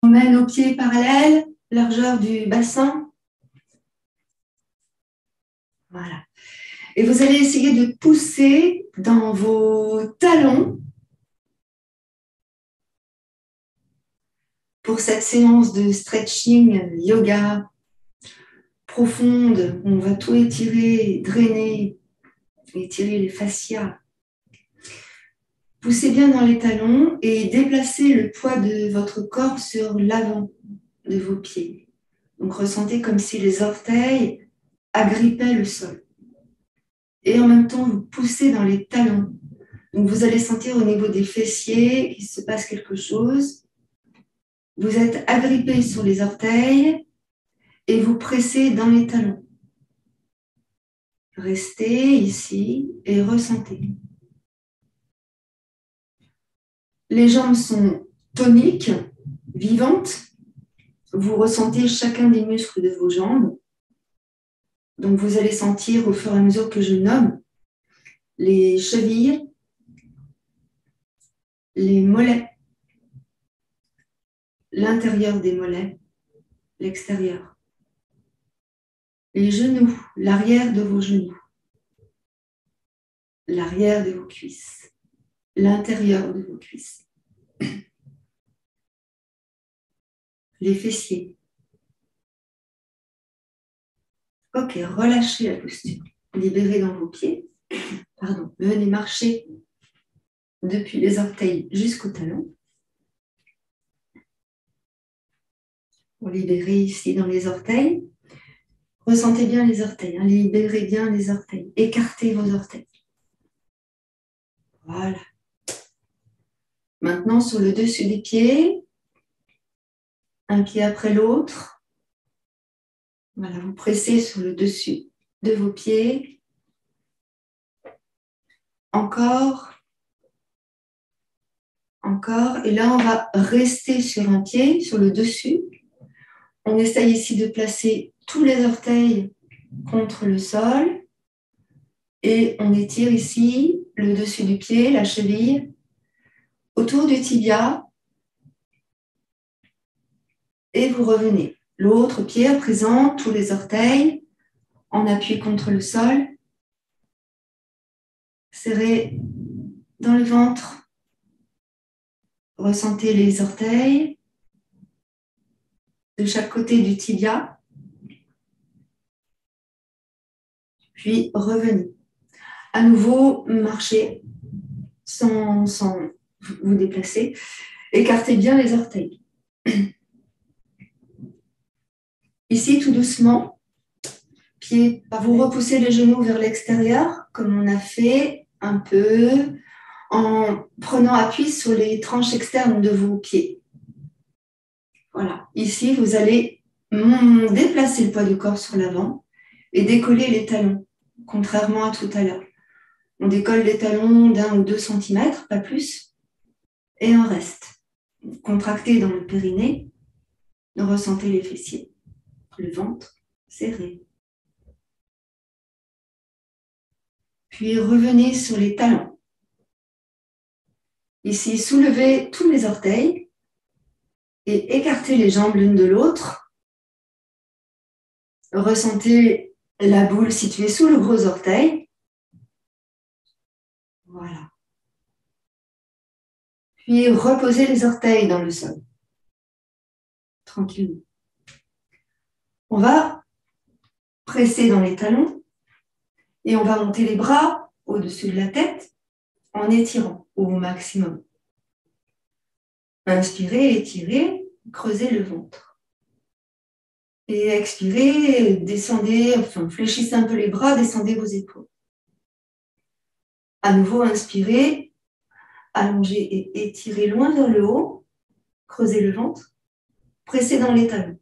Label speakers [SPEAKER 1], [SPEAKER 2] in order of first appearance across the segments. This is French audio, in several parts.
[SPEAKER 1] On met nos pieds parallèles, largeur du bassin. Voilà. Et vous allez essayer de pousser dans vos talons pour cette séance de stretching yoga profonde. On va tout étirer, drainer, étirer les fascias. Poussez bien dans les talons et déplacez le poids de votre corps sur l'avant de vos pieds. Donc ressentez comme si les orteils agrippaient le sol. Et en même temps, vous poussez dans les talons. Donc vous allez sentir au niveau des fessiers qu'il se passe quelque chose. Vous êtes agrippé sur les orteils et vous pressez dans les talons. Restez ici et ressentez. Les jambes sont toniques, vivantes. Vous ressentez chacun des muscles de vos jambes. Donc, vous allez sentir au fur et à mesure que je nomme les chevilles, les mollets, l'intérieur des mollets, l'extérieur, les genoux, l'arrière de vos genoux, l'arrière de vos cuisses, l'intérieur de vos cuisses, les fessiers. Ok, relâchez la posture. Libérez dans vos pieds. Pardon, venez marcher depuis les orteils jusqu'au talon. Pour libérer ici dans les orteils. Ressentez bien les orteils, hein. Libérez bien les orteils. Écartez vos orteils. Voilà. Maintenant, sur le dessus des pieds, un pied après l'autre. Voilà, vous pressez sur le dessus de vos pieds. Encore. Encore. Et là, on va rester sur un pied, sur le dessus. On essaye ici de placer tous les orteils contre le sol. Et on étire ici le dessus du pied, la cheville, autour du tibia. Et vous revenez. L'autre pied à présent, tous les orteils, en appui contre le sol. Serrez dans le ventre. Ressentez les orteils de chaque côté du tibia. Puis revenez. À nouveau, marchez sans vous déplacer. Écartez bien les orteils. Ici, tout doucement, pied, vous repoussez les genoux vers l'extérieur, comme on a fait un peu, en prenant appui sur les tranches externes de vos pieds. Voilà. Ici, vous allez déplacer le poids du corps sur l'avant et décoller les talons, contrairement à tout à l'heure. On décolle les talons d'1 ou 2 cm, pas plus, et on reste. Contracté dans le périnée, ressentez les fessiers, le ventre serré. Puis revenez sur les talons. Ici, soulevez tous les orteils et écartez les jambes l'une de l'autre. Ressentez la boule située sous le gros orteil. Voilà. Puis reposez les orteils dans le sol. Tranquillement. On va presser dans les talons et on va monter les bras au-dessus de la tête en étirant au maximum. Inspirez, étirez, creusez le ventre. Et expirez, descendez, enfin fléchissez un peu les bras, descendez vos épaules. À nouveau, inspirez, allongez et étirez loin vers le haut, creusez le ventre, pressez dans les talons.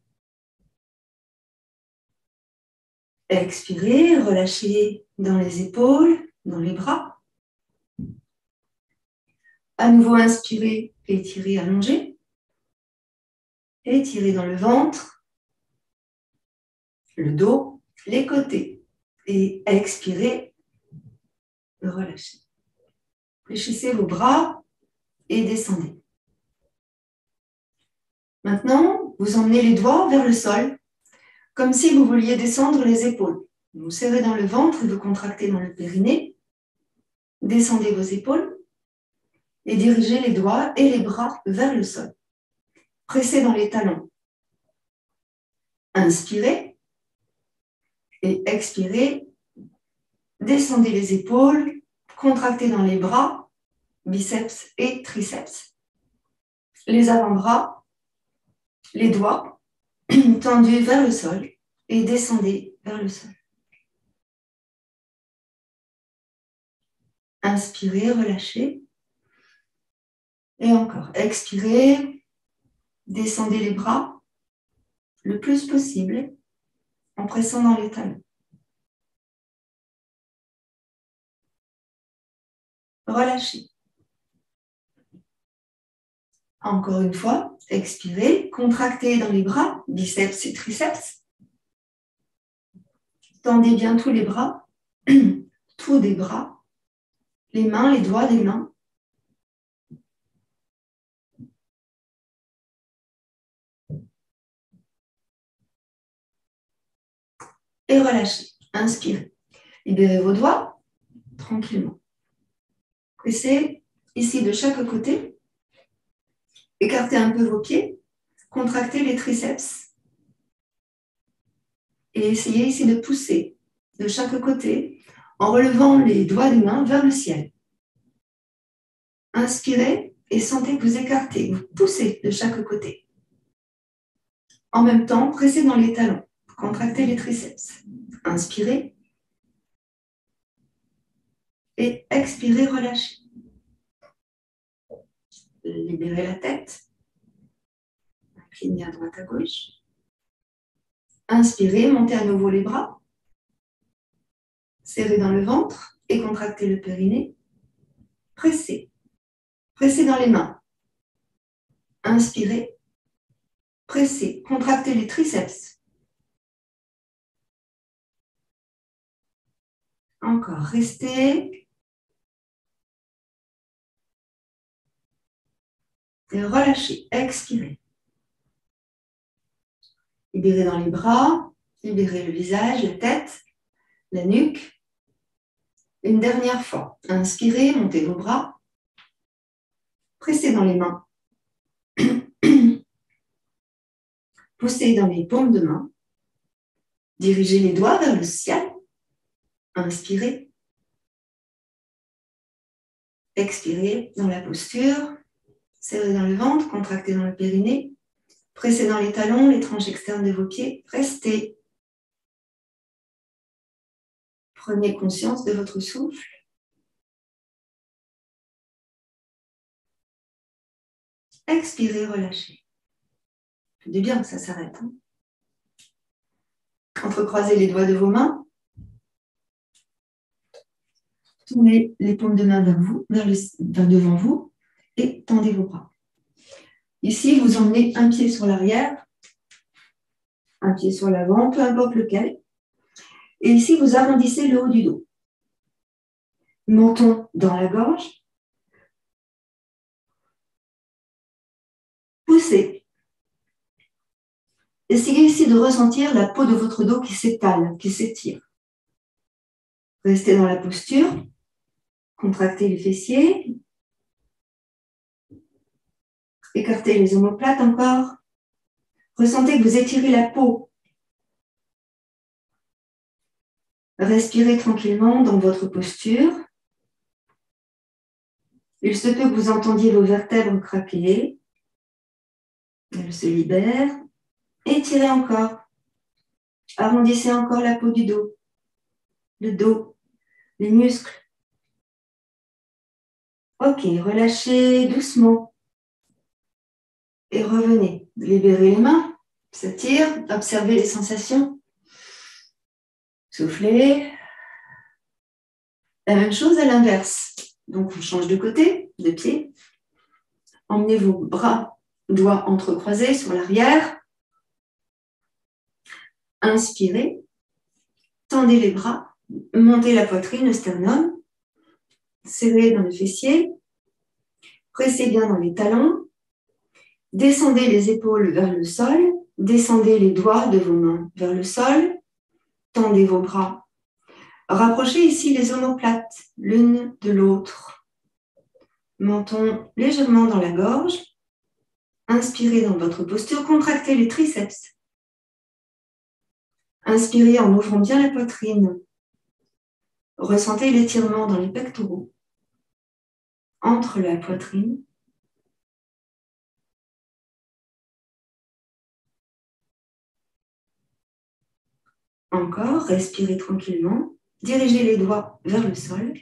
[SPEAKER 1] Expirez, relâchez dans les épaules, dans les bras. À nouveau, inspirez, étirez, allongez. Étirez dans le ventre, le dos, les côtés. Et expirez, relâchez. Fléchissez vos bras et descendez. Maintenant, vous emmenez les doigts vers le sol, comme si vous vouliez descendre les épaules. Vous serrez dans le ventre et vous contractez dans le périnée. Descendez vos épaules et dirigez les doigts et les bras vers le sol. Pressez dans les talons. Inspirez et expirez. Descendez les épaules, contractez dans les bras, biceps et triceps. Les avant-bras, les doigts tendus vers le sol et descendez vers le sol. Inspirez, relâchez. Et encore, expirez, descendez les bras le plus possible en pressant dans les talons. Relâchez. Encore une fois, expirez, contractez dans les bras, biceps et triceps. Tendez bien tous les bras, tous des bras, les mains, les doigts des mains. Et relâchez. Inspirez. Libérez vos doigts tranquillement. Pressez ici de chaque côté. Écartez un peu vos pieds. Contractez les triceps. Et essayez ici de pousser de chaque côté en relevant les doigts des mains vers le ciel. Inspirez et sentez que vous écartez, vous poussez de chaque côté. En même temps, pressez dans les talons. Contractez les triceps. Inspirez. Et expirez, relâchez. Libérez la tête. Inclinez à droite, à gauche. Inspirez, montez à nouveau les bras. Serrez dans le ventre et contractez le périnée. Pressez. Pressez dans les mains. Inspirez. Pressez. Contractez les triceps. Encore. Restez. Et relâchez. Expirez. Libérez dans les bras. Libérez le visage, la tête, la nuque. Une dernière fois. Inspirez, montez vos bras. Pressez dans les mains. Poussez dans les paumes de main. Dirigez les doigts vers le ciel. Inspirez. Expirez dans la posture. Serrez dans le ventre, contractez dans le périnée. Pressez dans les talons, les tranches externes de vos pieds. Restez. Prenez conscience de votre souffle. Expirez, relâchez. C'est bien que ça s'arrête. Entrecroisez les doigts de vos mains. Tournez les paumes de main vers vous, vers devant vous et tendez vos bras. Ici, vous emmenez un pied sur l'arrière, un pied sur l'avant, peu importe lequel. Et ici, vous arrondissez le haut du dos. Menton dans la gorge. Poussez. Essayez ici de ressentir la peau de votre dos qui s'étale, qui s'étire. Restez dans la posture. Contractez les fessiers. Écartez les omoplates encore. Ressentez que vous étirez la peau. Respirez tranquillement dans votre posture. Il se peut que vous entendiez vos vertèbres craquer. Elles se libèrent. Étirez encore. Arrondissez encore la peau du dos. Le dos, les muscles. Ok, relâchez doucement. Et revenez. Libérez les mains. S'étire. Observez les sensations. Soufflez. La même chose à l'inverse. Donc, on change de côté, de pied. Emmenez vos bras, doigts entrecroisés sur l'arrière. Inspirez. Tendez les bras. Montez la poitrine, le sternum. Serrez dans le fessier. Pressez bien dans les talons. Descendez les épaules vers le sol, descendez les doigts de vos mains vers le sol, tendez vos bras. Rapprochez ici les omoplates l'une de l'autre. Menton légèrement dans la gorge. Inspirez dans votre posture, contractez les triceps. Inspirez en ouvrant bien la poitrine. Ressentez l'étirement dans les pectoraux, entre la poitrine. Encore, respirez tranquillement. Dirigez les doigts vers le sol.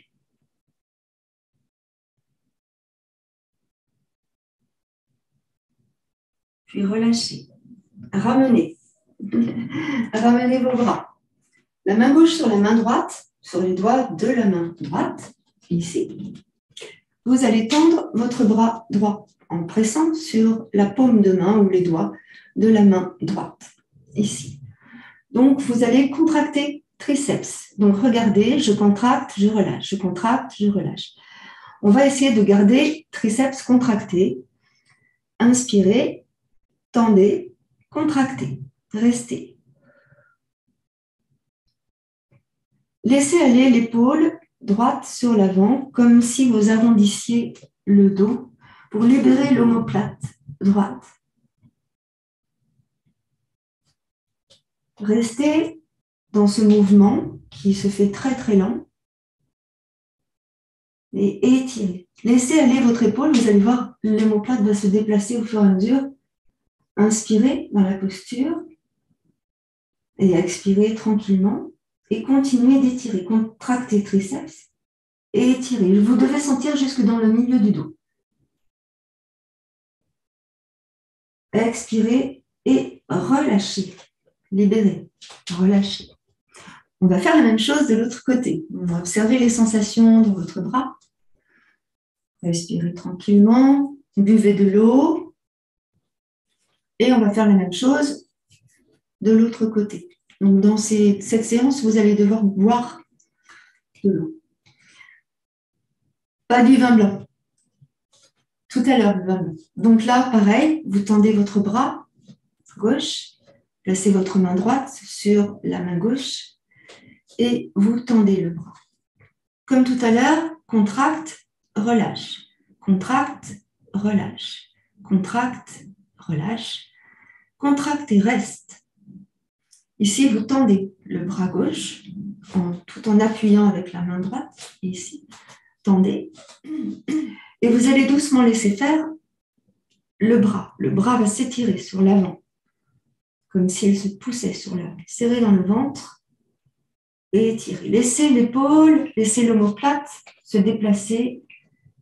[SPEAKER 1] Puis relâchez. Ramenez. Ramenez vos bras. La main gauche sur la main droite, sur les doigts de la main droite, ici. Vous allez tendre votre bras droit en pressant sur la paume de main ou les doigts de la main droite, ici. Donc, vous allez contracter triceps. Donc, regardez, je contracte, je relâche, je contracte, je relâche. On va essayer de garder triceps contractés. Inspirez, tendez, contractez, restez. Laissez aller l'épaule droite sur l'avant, comme si vous arrondissiez le dos pour libérer l'omoplate droite. Restez dans ce mouvement qui se fait très très lent et étirez. Laissez aller votre épaule, vous allez voir, l'omoplate va se déplacer au fur et à mesure. Inspirez dans la posture et expirez tranquillement et continuez d'étirer. Contractez triceps et étirez. Vous devez sentir jusque dans le milieu du dos. Expirez et relâchez. Libérez, relâchez. On va faire la même chose de l'autre côté. On va observer les sensations dans votre bras. Respirez tranquillement, buvez de l'eau. Et on va faire la même chose de l'autre côté. Donc, dans cette séance, vous allez devoir boire de l'eau. Pas du vin blanc. Tout à l'heure, le vin blanc. Donc là, pareil, vous tendez votre bras gauche, placez votre main droite sur la main gauche et vous tendez le bras. Comme tout à l'heure, contracte, relâche. Contracte, relâche. Contracte, relâche. Contracte et reste. Ici, vous tendez le bras gauche tout en appuyant avec la main droite. Ici, tendez. Et vous allez doucement laisser faire le bras. Le bras va s'étirer sur l'avant, comme s'il se poussait sur l'avant. Serrez dans le ventre et étirez. Laissez l'épaule, laissez l'omoplate se déplacer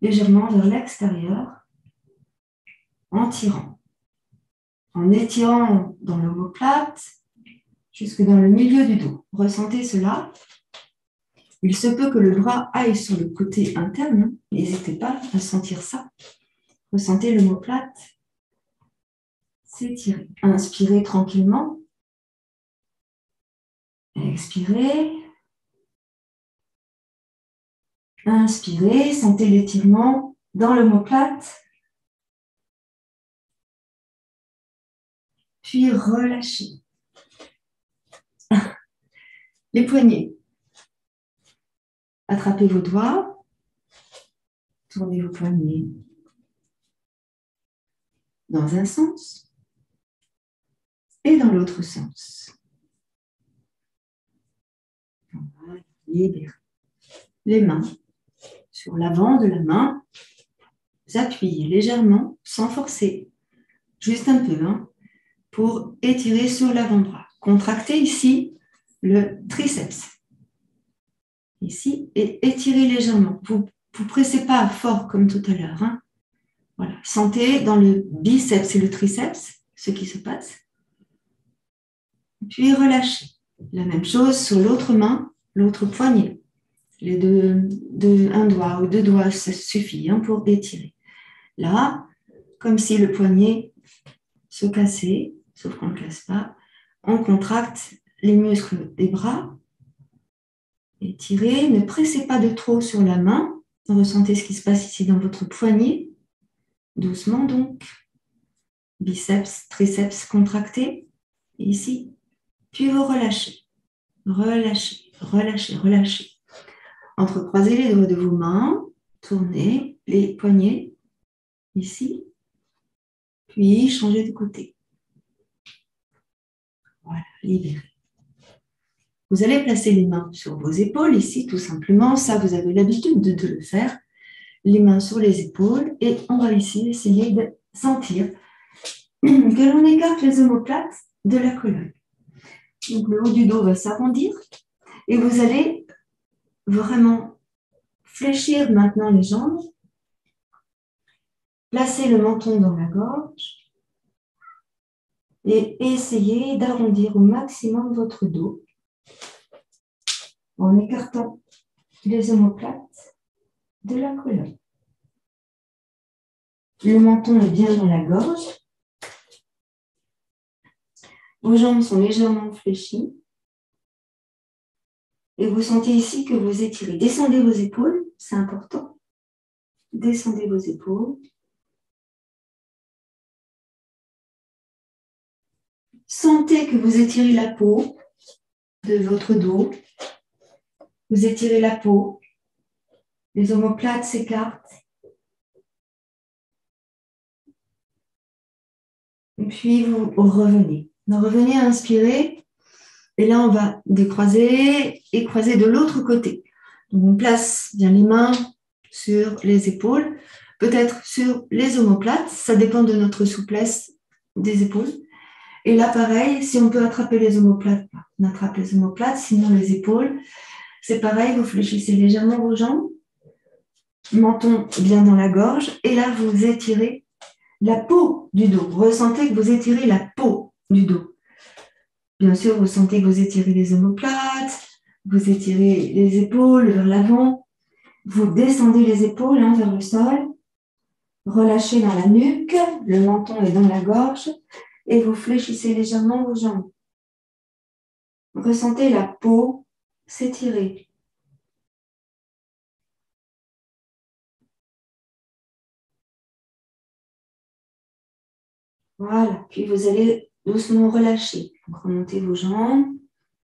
[SPEAKER 1] légèrement vers l'extérieur en tirant. En étirant dans l'omoplate jusque dans le milieu du dos. Ressentez cela. Il se peut que le bras aille sur le côté interne. N'hésitez pas à sentir ça. Ressentez l'omoplate s'étirer. Inspirez tranquillement. Expirez. Inspirez. Sentez l'étirement dans l'omoplate. Puis relâchez. Les poignets. Attrapez vos doigts. Tournez vos poignets dans un sens et dans l'autre sens. On va libérer les mains sur l'avant de la main. Vous appuyez légèrement, sans forcer, juste un peu, pour étirer sur l'avant-bras. Contractez ici le triceps. Ici, et étirez légèrement. Vous ne pressez pas fort comme tout à l'heure. Voilà. Sentez dans le biceps et le triceps ce qui se passe. Puis relâchez. La même chose sur l'autre main, l'autre poignet. Les un doigt ou deux doigts, ça suffit pour étirer. Là, comme si le poignet se cassait, sauf qu'on ne le casse pas, on contracte les muscles des bras. Étirez, ne pressez pas de trop sur la main. Ressentez ce qui se passe ici dans votre poignet. Doucement donc. biceps, triceps contractés, ici. Puis vous relâchez, relâchez, relâchez, relâchez. Entrecroisez les doigts de vos mains, tournez les poignets, ici. Puis changez de côté. Voilà, libérez. Vous allez placer les mains sur vos épaules, ici, tout simplement. Ça, vous avez l'habitude de le faire. Les mains sur les épaules. Et on va ici essayer de sentir que l'on écarte les omoplates de la colonne. Donc, le haut du dos va s'arrondir. Et vous allez vraiment fléchir maintenant les jambes. Placer le menton dans la gorge. Et essayer d'arrondir au maximum votre dos en écartant les omoplates de la colonne. Le menton est bien dans la gorge. Vos jambes sont légèrement fléchies. Et vous sentez ici que vous étirez. Descendez vos épaules, c'est important. Descendez vos épaules. Sentez que vous étirez la peau de votre dos. Vous étirez la peau. Les omoplates s'écartent. Et puis vous revenez. Revenez à inspirer. Et là, on va décroiser et croiser de l'autre côté. Donc, on place bien les mains sur les épaules, peut-être sur les omoplates. Ça dépend de notre souplesse des épaules. Et là, pareil, si on peut attraper les omoplates, on attrape les omoplates, sinon les épaules. C'est pareil, vous fléchissez légèrement vos jambes, menton bien dans la gorge, et là, vous étirez la peau du dos. Ressentez que vous étirez la peau du dos. Bien sûr, vous sentez que vous étirez les omoplates, vous étirez les épaules vers l'avant, vous descendez les épaules vers le sol, relâchez dans la nuque, le menton est dans la gorge, et vous fléchissez légèrement vos jambes. Ressentez la peau s'étirer. Voilà, puis vous allez doucement relâcher. Donc, remontez vos jambes,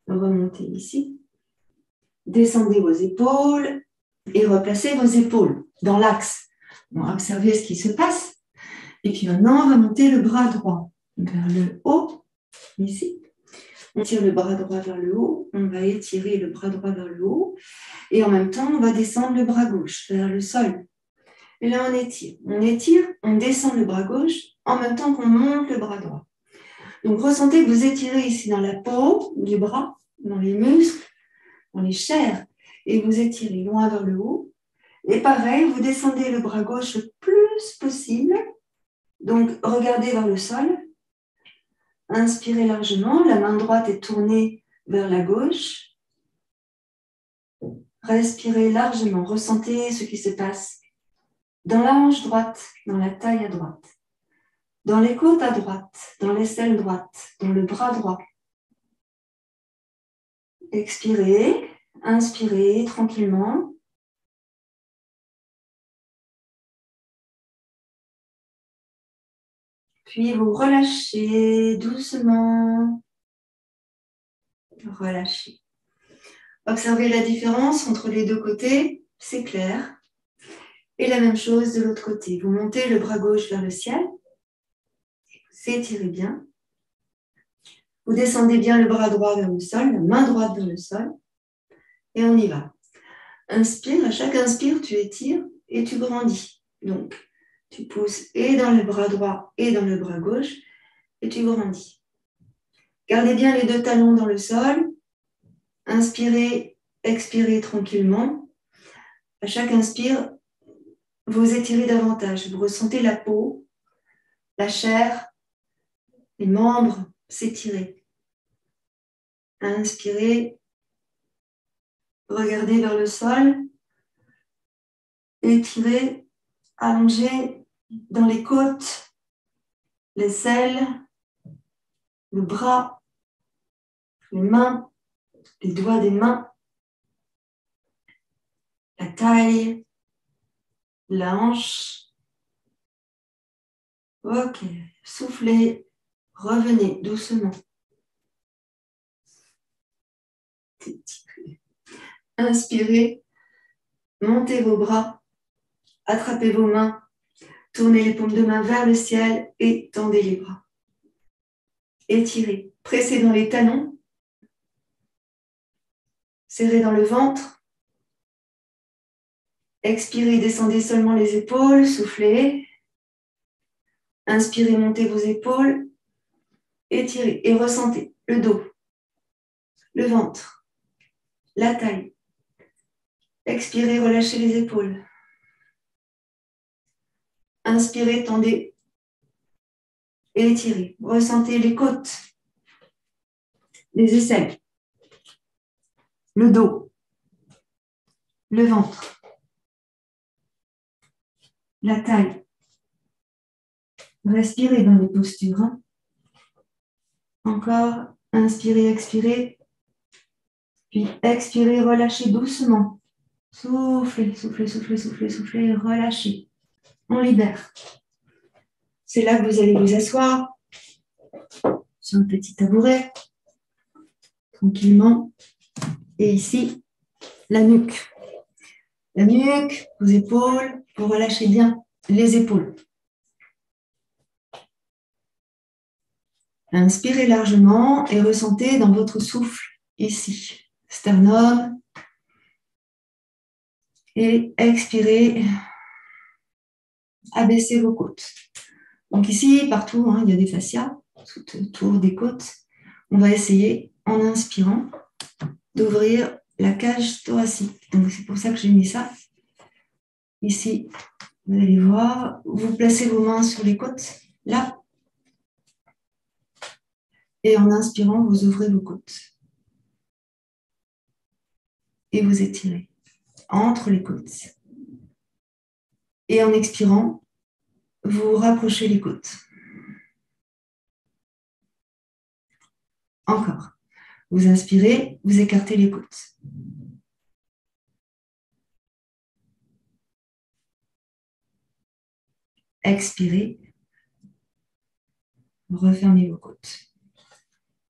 [SPEAKER 1] remontez ici, descendez vos épaules et replacez vos épaules dans l'axe. On va observer ce qui se passe. Et puis maintenant, on va monter le bras droit vers le haut, ici. On tire le bras droit vers le haut, on va étirer le bras droit vers le haut, et en même temps, on va descendre le bras gauche vers le sol. Et là, on étire, on descend le bras gauche, en même temps qu'on monte le bras droit. Donc, ressentez que vous étirez ici dans la peau du bras, dans les muscles, dans les chairs, et vous étirez loin vers le haut. Et pareil, vous descendez le bras gauche le plus possible. Donc, regardez vers le sol. Inspirez largement, la main droite est tournée vers la gauche. Respirez largement, ressentez ce qui se passe dans la hanche droite, dans la taille à droite, dans les côtes à droite, dans l'aisselle droite, dans le bras droit. Expirez, inspirez tranquillement. Puis vous relâchez doucement. Relâchez. Observez la différence entre les deux côtés, c'est clair. Et la même chose de l'autre côté. Vous montez le bras gauche vers le ciel. Vous étirez bien. Vous descendez bien le bras droit vers le sol, la main droite vers le sol. Et on y va. Inspire, à chaque inspire, tu étires et tu grandis. Donc, tu pousses et dans le bras droit et dans le bras gauche et tu grandis. Gardez bien les deux talons dans le sol. Inspirez, expirez tranquillement. À chaque inspire, vous étirez davantage. Vous ressentez la peau, la chair, les membres s'étirer. Inspirez, regardez vers le sol, étirez, allongez dans les côtes, les ailes, le bras, les mains, les doigts des mains, la taille, la hanche, Ok, soufflez, revenez doucement. Inspirez, montez vos bras, attrapez vos mains, tournez les paumes de main vers le ciel et tendez les bras. Étirez, pressez dans les talons, serrez dans le ventre. Expirez, descendez seulement les épaules, soufflez. Inspirez, montez vos épaules, étirez et ressentez le dos, le ventre, la taille. Expirez, relâchez les épaules. Inspirez, tendez et étirez. Ressentez les côtes, les aisselles, le dos, le ventre, la taille. Respirez dans les postures. Encore, inspirez, expirez. Puis expirez, relâchez doucement. Soufflez, soufflez, soufflez, soufflez, soufflez, relâchez. On libère. C'est là que vous allez vous asseoir sur un petit tabouret, tranquillement. Et ici, la nuque. La nuque, vos épaules, vous relâchez bien les épaules. Inspirez largement et ressentez dans votre souffle ici, sternum. Et expirez, abaissez vos côtes. Donc ici, partout, il y a des fascias tout autour des côtes. On va essayer, en inspirant, d'ouvrir la cage thoracique. Donc c'est pour ça que j'ai mis ça. Ici, vous allez voir, vous placez vos mains sur les côtes, là. Et en inspirant, vous ouvrez vos côtes. Et vous étirez entre les côtes. Et en expirant, vous rapprochez les côtes. Encore. Vous inspirez, vous écartez les côtes. Expirez. Refermez vos côtes.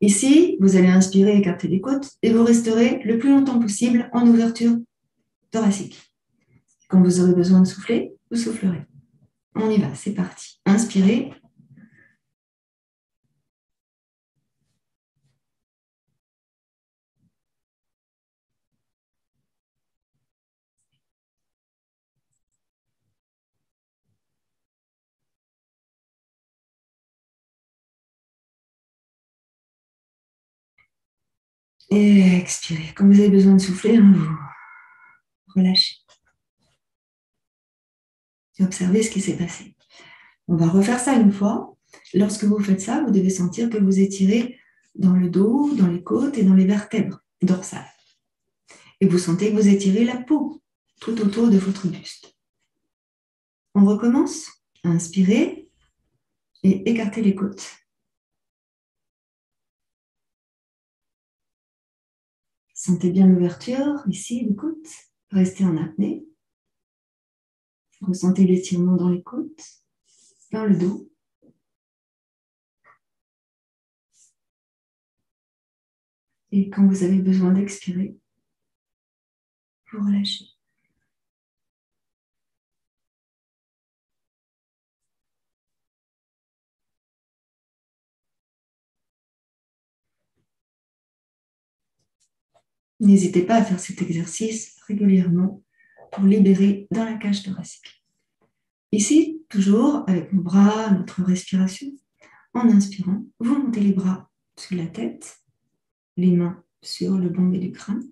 [SPEAKER 1] Ici, vous allez inspirer, écarter les côtes et vous resterez le plus longtemps possible en ouverture thoracique. Quand vous aurez besoin de souffler, vous soufflerez. On y va, c'est parti. Inspirez. Et expirez. Quand vous avez besoin de souffler, vous relâchez. Et observez ce qui s'est passé. On va refaire ça une fois. Lorsque vous faites ça, vous devez sentir que vous étirez dans le dos, dans les côtes et dans les vertèbres dorsales. Et vous sentez que vous étirez la peau tout autour de votre buste. On recommence. Inspirez et écartez les côtes. Sentez bien l'ouverture ici des côtes. Restez en apnée. Ressentez l'étirement dans les côtes, dans le dos. Et quand vous avez besoin d'expirer, vous relâchez. N'hésitez pas à faire cet exercice régulièrement pour libérer dans la cage thoracique. Ici, toujours avec nos bras, notre respiration, en inspirant, vous montez les bras sur la tête, les mains sur le bombé du crâne.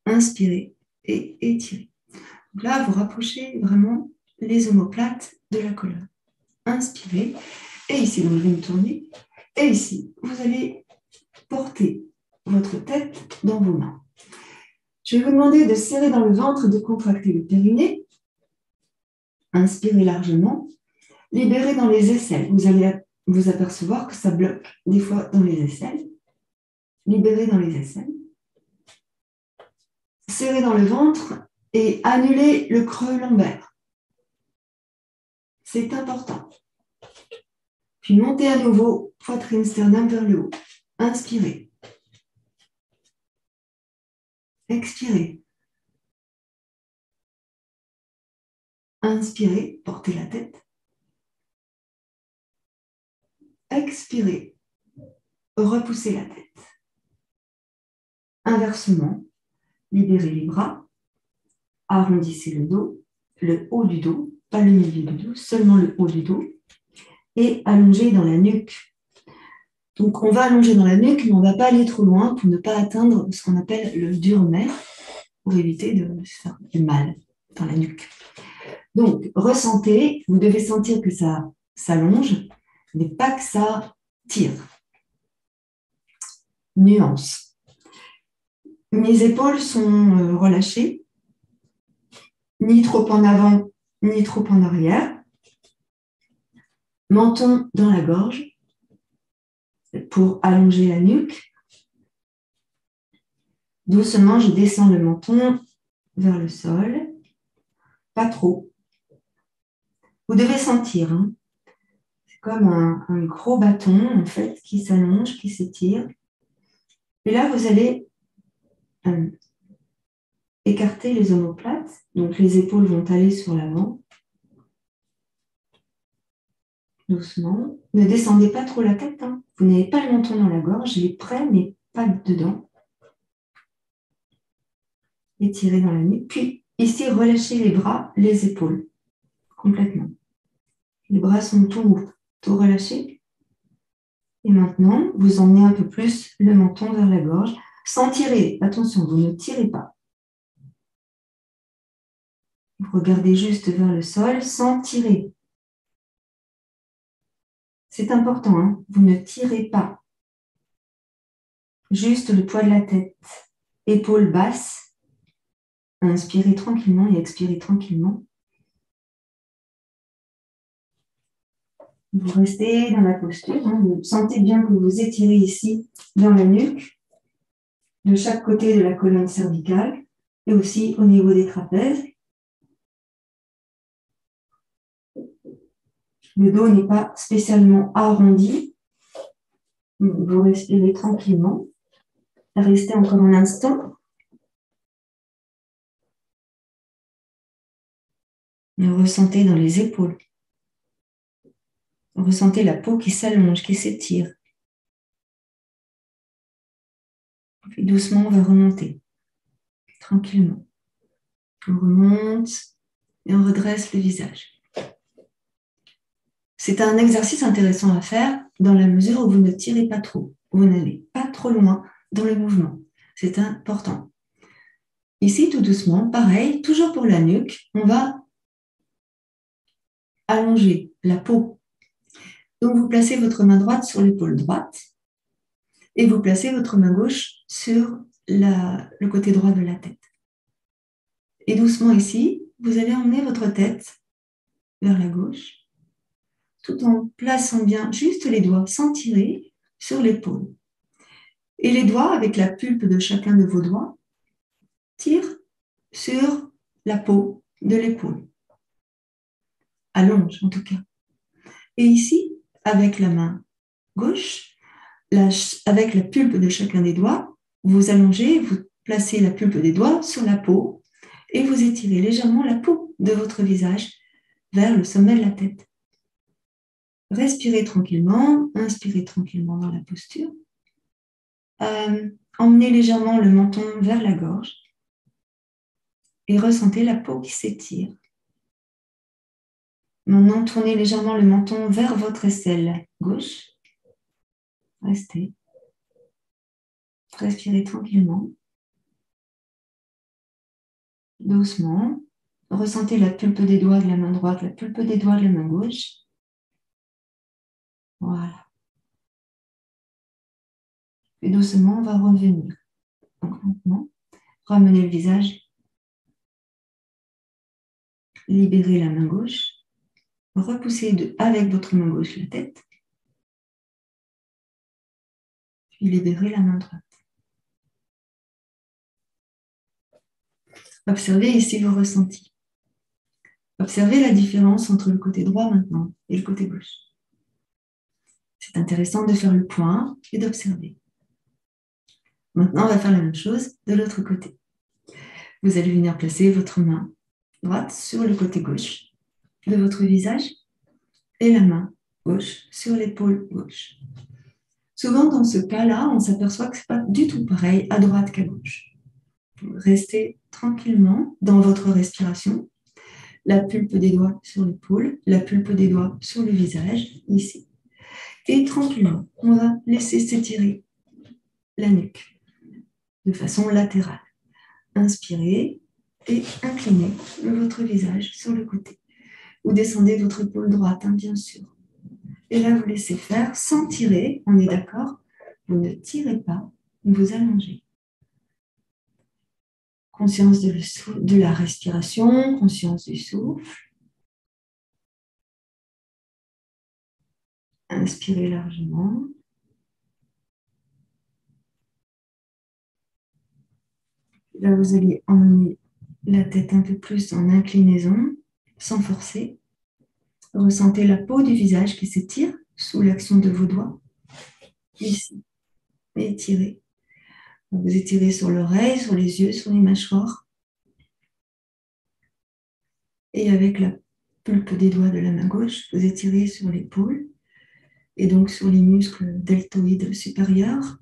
[SPEAKER 1] Inspirez et étirez. Donc là, vous rapprochez vraiment les omoplates de la colonne. Inspirez. Et ici, vous allez me tourner. Et ici, vous allez porter votre tête dans vos mains. Je vais vous demander de serrer dans le ventre, de contracter le périnée. Inspirez largement. Libérez dans les aisselles. Vous allez vous apercevoir que ça bloque des fois dans les aisselles. Libérez dans les aisselles. Serrez dans le ventre et annulez le creux lombaire. C'est important. Puis montez à nouveau, poitrine, sternum vers le haut. Inspirez. Expirez. Inspirez, portez la tête. Expirez, repoussez la tête. Inversement, libérez les bras, arrondissez le dos, le haut du dos, pas le milieu du dos, seulement le haut du dos, et allongez dans la nuque. Donc, on va allonger dans la nuque, mais on ne va pas aller trop loin pour ne pas atteindre ce qu'on appelle le durmer, pour éviter de se faire du mal dans la nuque. Donc, ressentez, vous devez sentir que ça s'allonge, mais pas que ça tire. Nuance. Mes épaules sont relâchées, ni trop en avant, ni trop en arrière. Menton dans la gorge pour allonger la nuque. Doucement, je descends le menton vers le sol, pas trop. Vous devez sentir, hein. C'est comme un gros bâton en fait qui s'allonge, qui s'étire. Et là, vous allez écarter les omoplates, donc les épaules vont aller sur l'avant. Doucement. Ne descendez pas trop la tête, hein. Vous n'avez pas le menton dans la gorge, il est prêt, mais pas dedans. Étirez dans la nuque. Puis, ici, relâchez les bras, les épaules, complètement. Les bras sont tout relâchés. Et maintenant, vous emmenez un peu plus le menton vers la gorge, sans tirer. Attention, vous ne tirez pas. Vous regardez juste vers le sol, sans tirer. C'est important, hein. Vous ne tirez pas. Juste le poids de la tête. Épaules basses. Inspirez tranquillement et expirez tranquillement. Vous restez dans la posture. Hein. Vous sentez bien que vous étirez ici dans la nuque, de chaque côté de la colonne cervicale et aussi au niveau des trapèzes. Le dos n'est pas spécialement arrondi. Vous respirez tranquillement. Restez encore un instant. Et ressentez dans les épaules. Ressentez la peau qui s'allonge, qui s'étire. Puis doucement, on va remonter. Tranquillement. On remonte et on redresse le visage. C'est un exercice intéressant à faire dans la mesure où vous ne tirez pas trop. Vous n'allez pas trop loin dans le mouvement. C'est important. Ici, tout doucement, pareil, toujours pour la nuque, on va allonger la peau. Donc, vous placez votre main droite sur l'épaule droite et vous placez votre main gauche sur le côté droit de la tête. Et doucement ici, vous allez emmener votre tête vers la gauche, tout en plaçant bien juste les doigts sans tirer sur l'épaule. Et les doigts, avec la pulpe de chacun de vos doigts, tirent sur la peau de l'épaule. Allonge en tout cas. Et ici, avec la main gauche, avec la pulpe de chacun des doigts, vous allongez, vous placez la pulpe des doigts sur la peau et vous étirez légèrement la peau de votre visage vers le sommet de la tête. Respirez tranquillement, inspirez tranquillement dans la posture. Emmenez légèrement le menton vers la gorge et ressentez la peau qui s'étire. Maintenant, tournez légèrement le menton vers votre aisselle gauche. Restez. Respirez tranquillement. Doucement. Ressentez la pulpe des doigts de la main droite, la pulpe des doigts de la main gauche. Voilà. Et doucement, on va revenir. Donc maintenant, ramenez le visage. Libérez la main gauche. Repoussez avec votre main gauche la tête. Puis libérez la main droite. Observez ici vos ressentis. Observez la différence entre le côté droit maintenant et le côté gauche. C'est intéressant de faire le point et d'observer. Maintenant, on va faire la même chose de l'autre côté. Vous allez venir placer votre main droite sur le côté gauche de votre visage et la main gauche sur l'épaule gauche. Souvent, dans ce cas-là, on s'aperçoit que ce n'est pas du tout pareil à droite qu'à gauche. Restez tranquillement dans votre respiration. La pulpe des doigts sur l'épaule, la pulpe des doigts sur le visage, ici. Et tranquillement, on va laisser s'étirer la nuque de façon latérale. Inspirez et inclinez votre visage sur le côté. Vous descendez votre épaule droite, bien sûr. Et là, vous laissez faire sans tirer, on est d'accord? Vous ne tirez pas, vous allongez. Conscience de la respiration, conscience du souffle. Inspirez largement. Là, vous allez emmener la tête un peu plus en inclinaison, sans forcer. Ressentez la peau du visage qui s'étire sous l'action de vos doigts. Ici. Étirez. Vous étirez sur l'oreille, sur les yeux, sur les mâchoires. Et avec la pulpe des doigts de la main gauche, vous étirez sur l'épaule et donc sur les muscles deltoïdes supérieurs,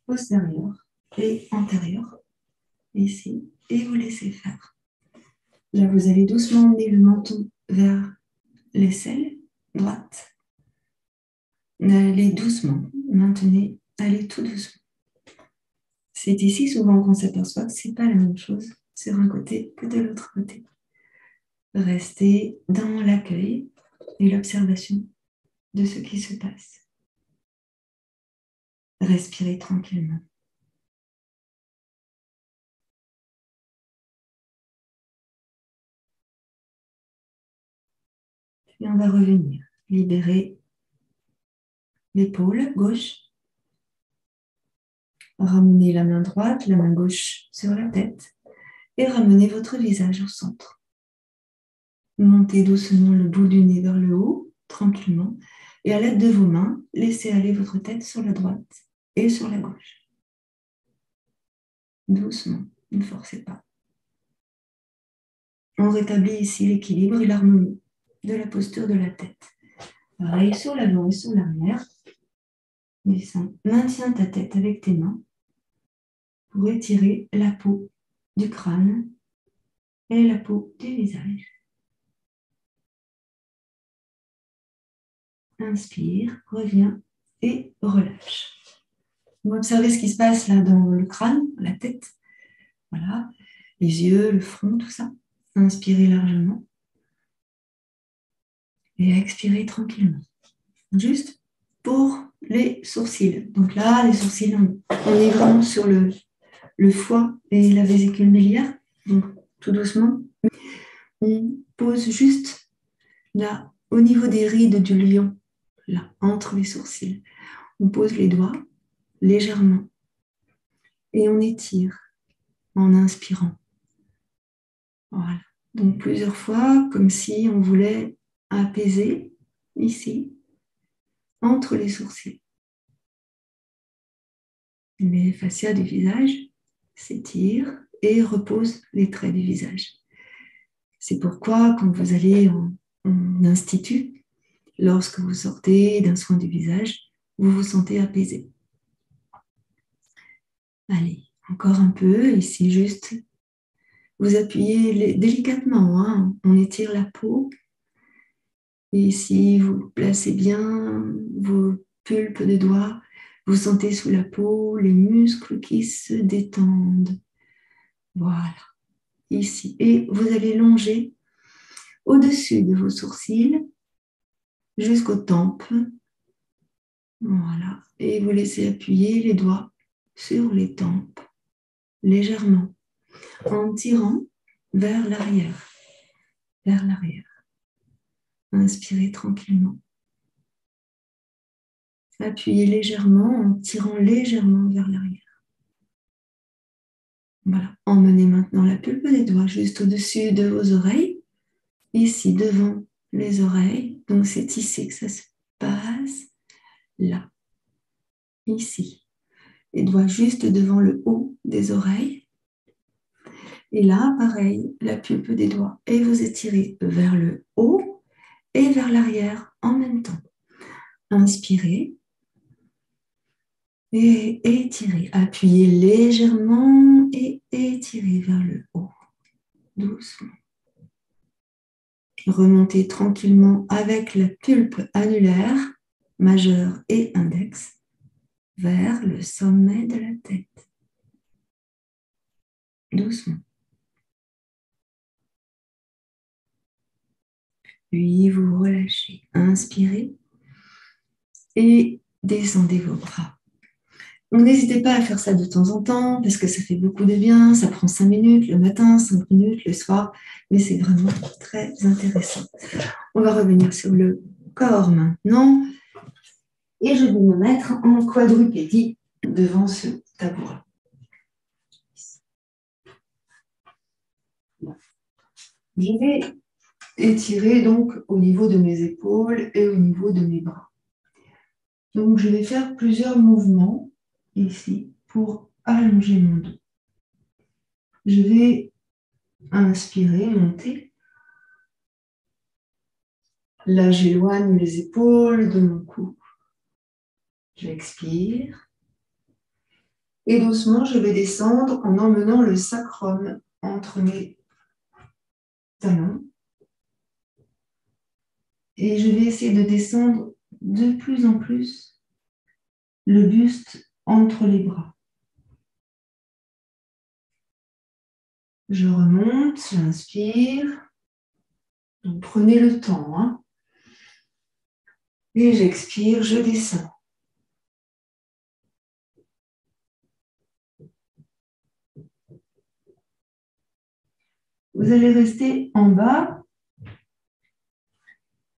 [SPEAKER 1] postérieurs et antérieurs. Ici. Et vous laissez faire. Là, vous allez doucement emmener le menton vers l'aisselle droite. Allez doucement. Maintenez. Allez tout doucement. C'est ici souvent qu'on s'aperçoit que ce n'est pas la même chose sur un côté que de l'autre côté. Restez dans l'accueil et l'observation de ce qui se passe. Respirez tranquillement. Et on va revenir. Libérez l'épaule gauche. Ramenez la main droite, la main gauche sur la tête et ramenez votre visage au centre. Montez doucement le bout du nez vers le haut, tranquillement, et à l'aide de vos mains, laissez aller votre tête sur la droite et sur la gauche. Doucement, ne forcez pas. On rétablit ici l'équilibre et l'harmonie de la posture de la tête. Pareil sur l'avant et sur l'arrière. Maintiens ta tête avec tes mains pour étirer la peau du crâne et la peau du visage. Inspire, reviens et relâche. On va observer ce qui se passe là dans le crâne, la tête. Voilà, les yeux, le front, tout ça. Inspirez largement et expirez tranquillement. Juste pour les sourcils. Donc là, les sourcils, on est vraiment sur le foie et la vésicule biliaire. Donc tout doucement, on pose juste là, au niveau des rides du lion, là, entre les sourcils. On pose les doigts légèrement et on étire en inspirant. Voilà. Donc plusieurs fois, comme si on voulait apaiser ici, entre les sourcils. Les fascias du visage s'étirent et reposent les traits du visage. C'est pourquoi quand vous allez en institut, lorsque vous sortez d'un soin du visage, vous vous sentez apaisé. Allez, encore un peu, ici juste, vous appuyez délicatement, hein, on étire la peau. Et ici, vous placez bien vos pulpes de doigts, vous sentez sous la peau les muscles qui se détendent. Voilà, ici. Et vous allez longer au-dessus de vos sourcils jusqu'aux tempes. Voilà, et vous laissez appuyer les doigts sur les tempes légèrement en tirant vers l'arrière. Vers l'arrière. Inspirez tranquillement. Appuyez légèrement en tirant légèrement vers l'arrière. Voilà. Emmenez maintenant la pulpe des doigts juste au-dessus de vos oreilles, ici devant les oreilles. Donc c'est ici que ça se passe. là, ici. Les doigts juste devant le haut des oreilles. Et là, pareil, la pulpe des doigts. Et vous étirez vers le haut et vers l'arrière en même temps. Inspirez. Et étirez. Appuyez légèrement et étirez vers le haut. Doucement. Remontez tranquillement avec la pulpe annulaire, majeure et index, vers le sommet de la tête. Doucement. Puis vous relâchez. Inspirez et descendez vos bras. Donc n'hésitez pas à faire ça de temps en temps parce que ça fait beaucoup de bien. Ça prend 5 minutes le matin, 5 minutes le soir, mais c'est vraiment très intéressant. On va revenir sur le corps maintenant et je vais me mettre en quadrupédie devant ce tabouret. Je vais étirer donc au niveau de mes épaules et au niveau de mes bras. Donc je vais faire plusieurs mouvements ici pour allonger mon dos. Je vais inspirer, monter. Là, j'éloigne les épaules de mon cou. J'expire. Et doucement, je vais descendre en emmenant le sacrum entre mes talons. Et je vais essayer de descendre de plus en plus le buste entre les bras. Je remonte, j'inspire. Donc, prenez le temps. Hein. Et j'expire, je descends. Vous allez rester en bas.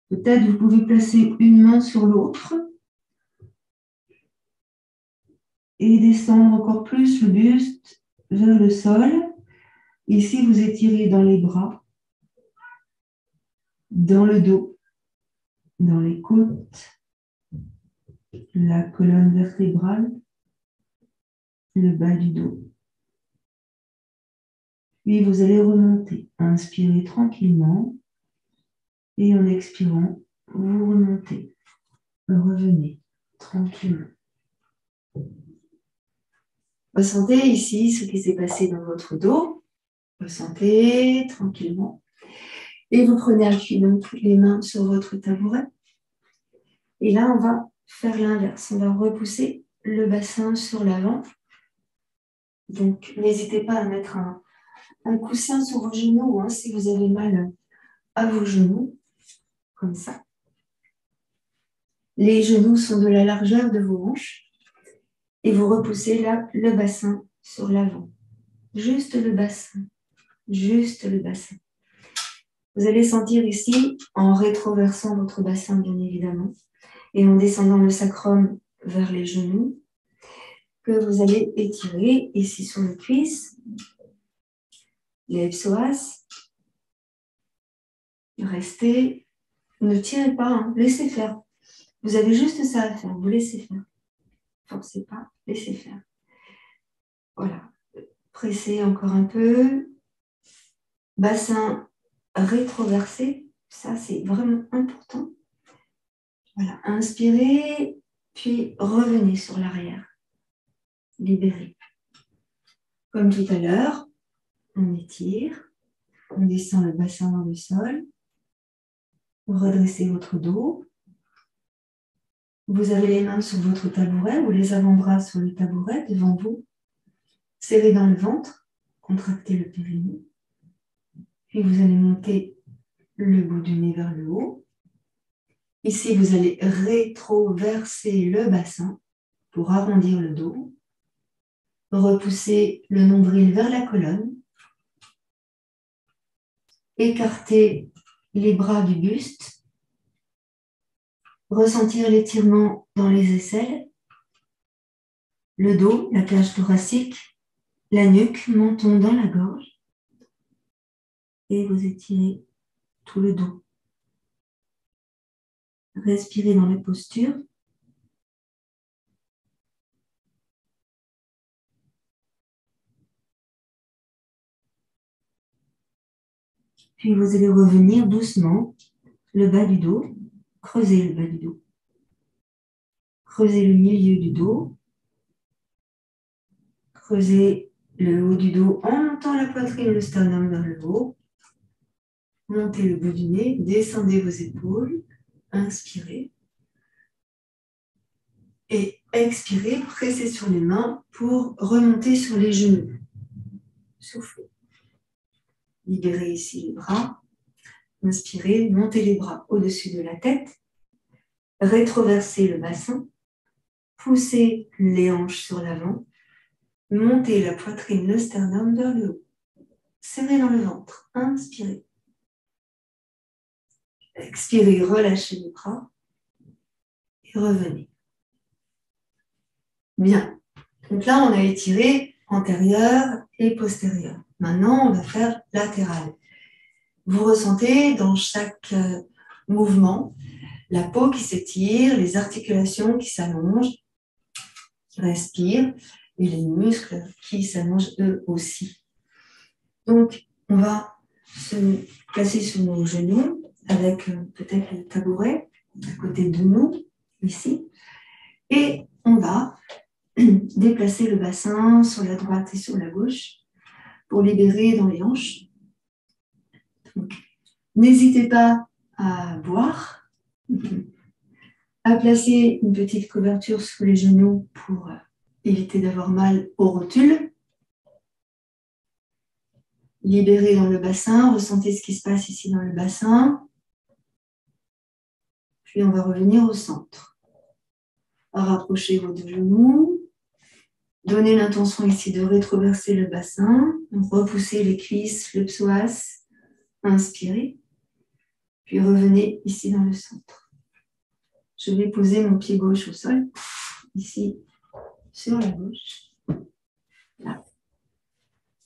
[SPEAKER 1] Peut-être vous pouvez placer une main sur l'autre et descendre encore plus le buste vers le sol. Ici, vous étirez dans les bras, dans le dos, dans les côtes, la colonne vertébrale, le bas du dos. Puis vous allez remonter. Inspirez tranquillement et en expirant, vous remontez. Revenez tranquillement. Ressentez ici ce qui s'est passé dans votre dos. Ressentez tranquillement. Et vous prenez appui donc toutes les mains sur votre tabouret. Et là, on va faire l'inverse. On va repousser le bassin sur l'avant. Donc, n'hésitez pas à mettre un coussin sur vos genoux hein, si vous avez mal à vos genoux, comme ça. Les genoux sont de la largeur de vos hanches. Et vous repoussez là le bassin sur l'avant. Juste le bassin. Juste le bassin. Vous allez sentir ici, en rétroversant votre bassin bien évidemment, et en descendant le sacrum vers les genoux, que vous allez étirer ici sur les cuisses, les psoas. Restez, ne tirez pas, hein, laissez faire. Vous avez juste ça à faire, vous laissez faire. Forcez pas, laissez faire. Voilà. Pressez encore un peu. Bassin rétroversé, ça c'est vraiment important. Voilà, inspirez, puis revenez sur l'arrière. Libérez. Comme tout à l'heure, on étire, on descend le bassin dans le sol, vous redressez votre dos. Vous avez les mains sur votre tabouret ou les avant-bras sur le tabouret devant vous. Serrez dans le ventre, contractez le périnée. Puis vous allez monter le bout du nez vers le haut. Ici, vous allez rétroverser le bassin pour arrondir le dos. Repousser le nombril vers la colonne. Écarter les bras du buste. Ressentir l'étirement dans les aisselles. Le dos, la cage thoracique, la nuque, menton dans la gorge. Et vous étirez tout le dos. Respirez dans la posture. Puis vous allez revenir doucement, le bas du dos, creusez le bas du dos. Creusez le milieu du dos. Creusez le haut du dos en montant la poitrine, le sternum vers le haut. Montez le bout du nez, descendez vos épaules, inspirez. Et expirez, pressez sur les mains pour remonter sur les genoux. Soufflez. Libérez ici les bras. Inspirez, montez les bras au-dessus de la tête. Rétroversez le bassin. Poussez les hanches sur l'avant. Montez la poitrine, le sternum vers le haut. Serrez dans le ventre. Inspirez. Expirez, relâchez les bras. Et revenez. Bien. Donc là, on a étiré antérieur et postérieur. Maintenant, on va faire latéral. Vous ressentez dans chaque mouvement la peau qui s'étire, les articulations qui s'allongent, qui respirent, et les muscles qui s'allongent eux aussi. Donc, on va se placer sur nos genoux avec peut-être le tabouret à côté de nous, ici, et on va déplacer le bassin sur la droite et sur la gauche pour libérer dans les hanches. Donc, n'hésitez pas à boire, à placer une petite couverture sous les genoux pour éviter d'avoir mal aux rotules. Libérez dans le bassin, ressentez ce qui se passe ici dans le bassin. Puis on va revenir au centre. Rapprochez vos deux genoux. Donnez l'intention ici de rétroverser le bassin. Repoussez les cuisses, le psoas. Inspirez. Puis revenez ici dans le centre. Je vais poser mon pied gauche au sol, ici sur la gauche. Là.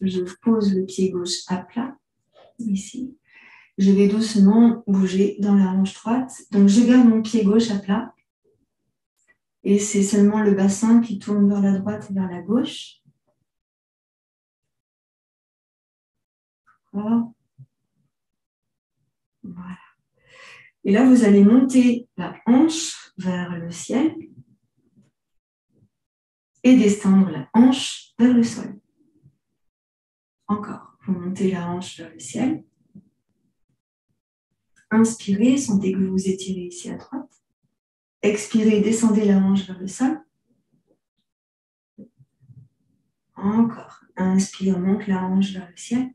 [SPEAKER 1] Je pose le pied gauche à plat, ici. Je vais doucement bouger dans la hanche droite. Donc je garde mon pied gauche à plat. Et c'est seulement le bassin qui tourne vers la droite et vers la gauche. Voilà. Et là, vous allez monter la hanche vers le ciel et descendre la hanche vers le sol. Encore, vous montez la hanche vers le ciel. Inspirez, sentez que vous vous étirez ici à droite. Expirez, descendez la hanche vers le sol. Encore. Inspire, monte la hanche vers le ciel.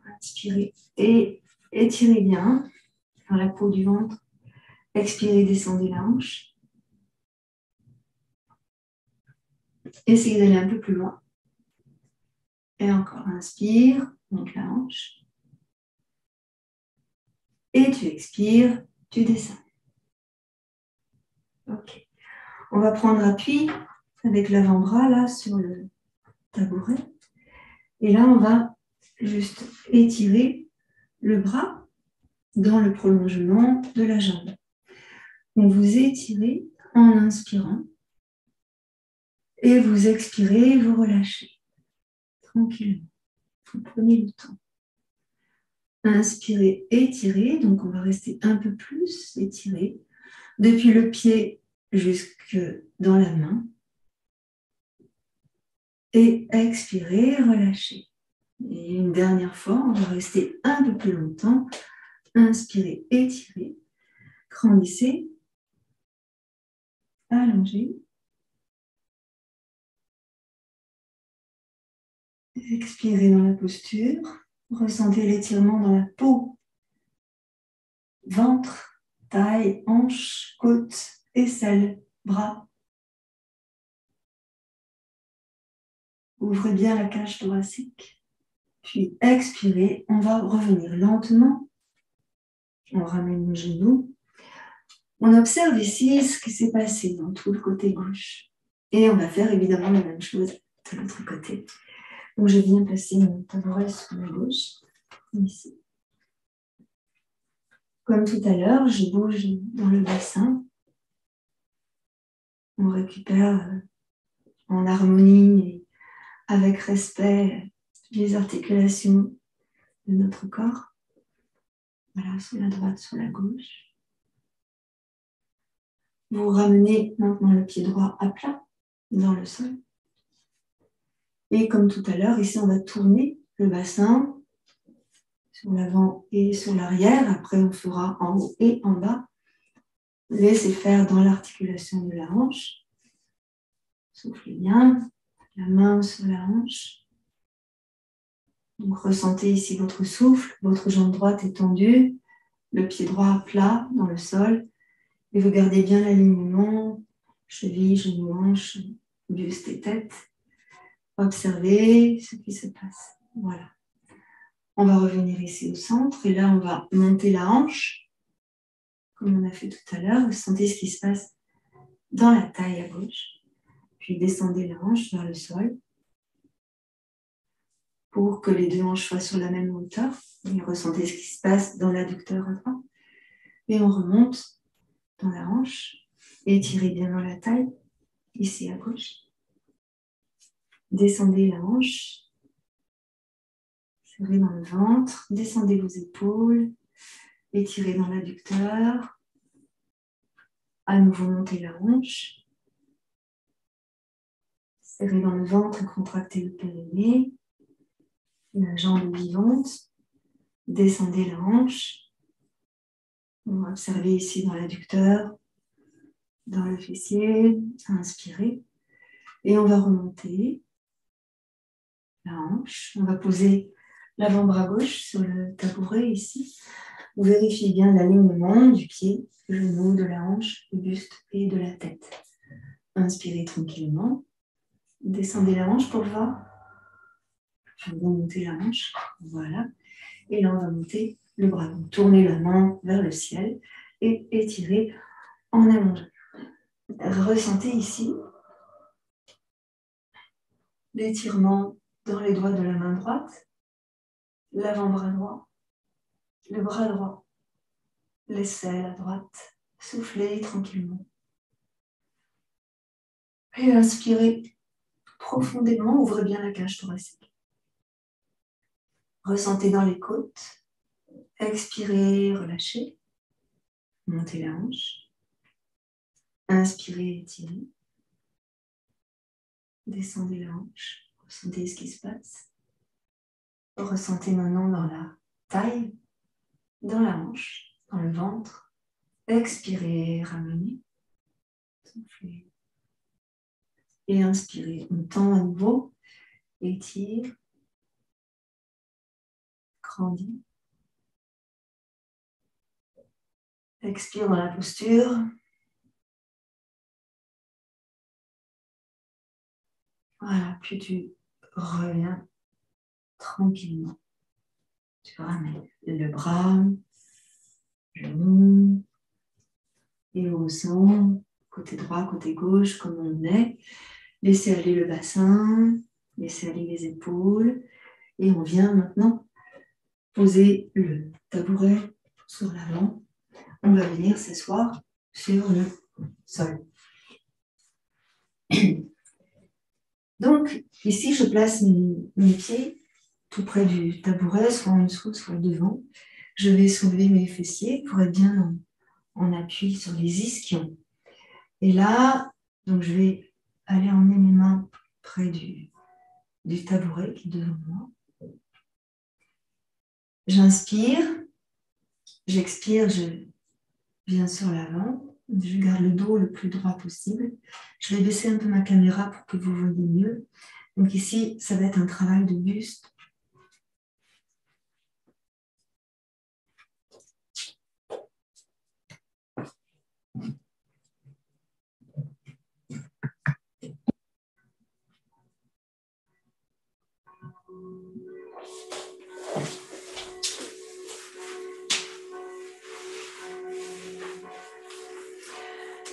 [SPEAKER 1] Inspirez et étirez bien dans la peau du ventre. Expirez, descendez la hanche. Essayez d'aller un peu plus loin. Et encore, inspire, monte la hanche. Et tu expires, tu descends. Ok. On va prendre appui avec l'avant-bras là sur le tabouret. Et là, on va juste étirer le bras dans le prolongement de la jambe. Donc, vous étirez en inspirant et vous expirez, vous relâchez tranquillement. Vous prenez le temps. Inspirez, étirez. Donc, on va rester un peu plus étiré depuis le pied jusque dans la main. Et expirez, relâchez. Et une dernière fois, on va rester un peu plus longtemps. Inspirez, étirez, grandissez, allongez. Expirez dans la posture. Ressentez l'étirement dans la peau, ventre, taille, hanche, côte, aisselle, bras. Ouvrez bien la cage thoracique. Puis expirez, on va revenir lentement. On ramène nos genoux. On observe ici ce qui s'est passé dans tout le côté gauche. Et on va faire évidemment la même chose de l'autre côté. Donc je viens placer mon tabouret sur la gauche, ici. Comme tout à l'heure, je bouge dans le bassin. On récupère en harmonie et avec respect les articulations de notre corps. Voilà, sur la droite, sur la gauche. Vous ramenez maintenant le pied droit à plat dans le sol. Et comme tout à l'heure, ici, on va tourner le bassin sur l'avant et sur l'arrière. Après, on fera en haut et en bas. Laissez faire dans l'articulation de la hanche. Soufflez bien, la main sur la hanche. Donc, ressentez ici votre souffle, votre jambe droite est tendue, le pied droit plat dans le sol. Et vous gardez bien l'alignement, cheville, genoux, hanche, buste et tête. Observez ce qui se passe. Voilà. On va revenir ici au centre et là, on va monter la hanche, comme on a fait tout à l'heure. Vous sentez ce qui se passe dans la taille à gauche. Puis descendez la hanche vers le sol pour que les deux hanches soient sur la même hauteur. Et ressentez ce qui se passe dans l'adducteur à droite. Et on remonte dans la hanche. Étirez bien dans la taille, ici à gauche. Descendez la hanche. Serrez dans le ventre. Descendez vos épaules. Étirez dans l'adducteur. À nouveau, montez la hanche. Serrez dans le ventre, contractez le périnée. La jambe vivante. Descendez la hanche. On va observer ici dans l'adducteur, dans le fessier. Inspirez. Et on va remonter la hanche. On va poser l'avant-bras gauche sur le tabouret ici. Vous vérifiez bien l'alignement du pied, du genou, de la hanche, du buste et de la tête. Inspirez tranquillement. Descendez la hanche pour voir. On va monter la hanche. Voilà. Et là, on va monter le bras. Donc, tournez la main vers le ciel et étirez en allongeant. Ressentez ici l'étirement dans les doigts de la main droite, l'avant-bras droit, le bras droit, l'aisselle à droite. Soufflez tranquillement. Et inspirez profondément, ouvrez bien la cage thoracique. Ressentez dans les côtes. Expirez, relâchez. Montez la hanche. Inspirez, étirez. Descendez la hanche. Ressentez ce qui se passe. Ressentez maintenant dans la taille, dans la hanche, dans le ventre. Expirez, ramenez. Soufflez. Et inspirez. On tend à nouveau. Étire. Grandit. Expire dans la posture. Voilà, puis tu reviens tranquillement. Tu ramènes le bras, genou, et au centre, côté droit, côté gauche, comme on est. Laissez aller le bassin, laissez aller les épaules. Et on vient maintenant poser le tabouret sur l'avant. On va venir s'asseoir sur le sol. Donc, ici, je place mes pieds tout près du tabouret, soit en dessous, soit devant. Je vais soulever mes fessiers pour être bien en appui sur les ischions. Et là, donc je vais aller emmener mes mains près du tabouret qui est devant moi. J'inspire, j'expire, je viens sur l'avant. Je garde le dos le plus droit possible. Je vais baisser un peu ma caméra pour que vous voyez mieux. Donc ici, ça va être un travail de buste.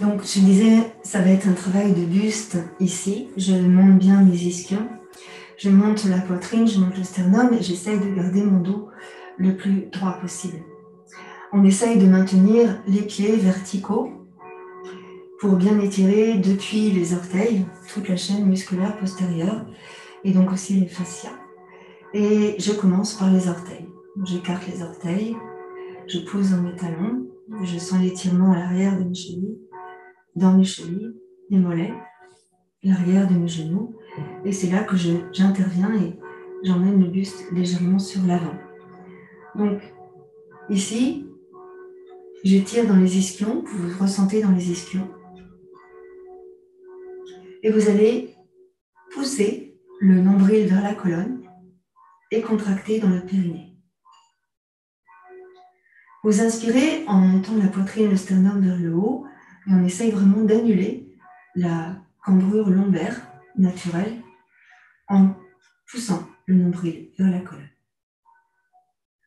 [SPEAKER 1] Donc, je disais, ça va être un travail de buste ici. Je monte bien mes ischions. Je monte la poitrine, je monte le sternum et j'essaye de garder mon dos le plus droit possible. On essaye de maintenir les pieds verticaux pour bien étirer depuis les orteils, toute la chaîne musculaire postérieure et donc aussi les fascias. Et je commence par les orteils. J'écarte les orteils, je pose dans mes talons, je sens l'étirement à l'arrière de mes chevilles, dans mes chevilles, les mollets, l'arrière de mes genoux. Et c'est là que j'interviens et j'emmène le buste légèrement sur l'avant. Donc, ici, j'étire dans les ischions, vous ressentez dans les ischions. Et vous allez pousser le nombril vers la colonne et contracter dans le périnée. Vous inspirez en montant la poitrine, le sternum vers le haut, et on essaye vraiment d'annuler la cambrure lombaire naturelle en poussant le nombril vers la colonne.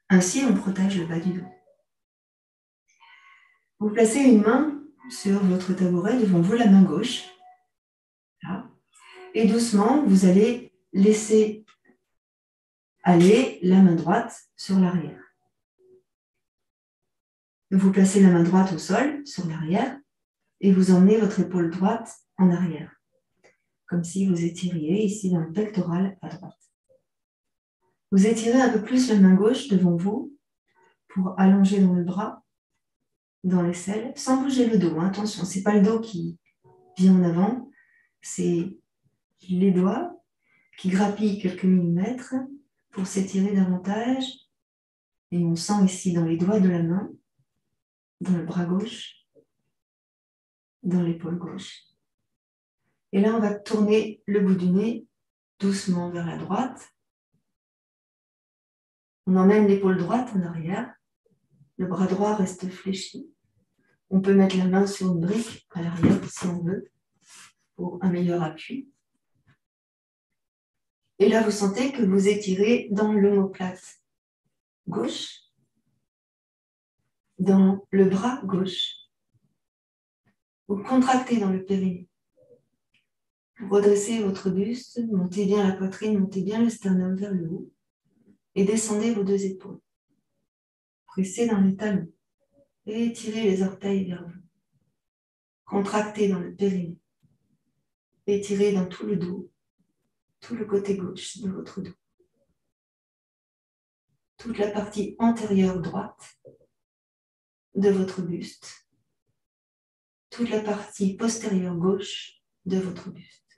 [SPEAKER 1] Ainsi, on protège le bas du dos. Vous placez une main sur votre tabouret, devant vous, la main gauche. Là. Et doucement, vous allez laisser aller la main droite sur l'arrière. Vous placez la main droite au sol, sur l'arrière, et vous emmenez votre épaule droite en arrière, comme si vous étiriez ici dans le pectoral à droite. Vous étirez un peu plus la main gauche devant vous pour allonger dans le bras, dans l'aisselle, sans bouger le dos. Hein. Attention, ce n'est pas le dos qui vient en avant, c'est les doigts qui grappillent quelques millimètres pour s'étirer davantage. Et on sent ici dans les doigts de la main, dans le bras gauche, dans l'épaule gauche. Et là, on va tourner le bout du nez doucement vers la droite. On emmène l'épaule droite en arrière. Le bras droit reste fléchi. On peut mettre la main sur une brique à l'arrière si on veut, pour un meilleur appui. Et là, vous sentez que vous étirez dans l'omoplate gauche, dans le bras gauche. Vous contractez dans le périnée. Vous redressez votre buste, montez bien la poitrine, montez bien le sternum vers le haut et descendez vos deux épaules. Pressez dans les talons et étirez les orteils vers vous. Contractez dans le périnée. Étirez dans tout le dos, tout le côté gauche de votre dos. Toute la partie antérieure droite de votre buste. Toute la partie postérieure gauche de votre buste.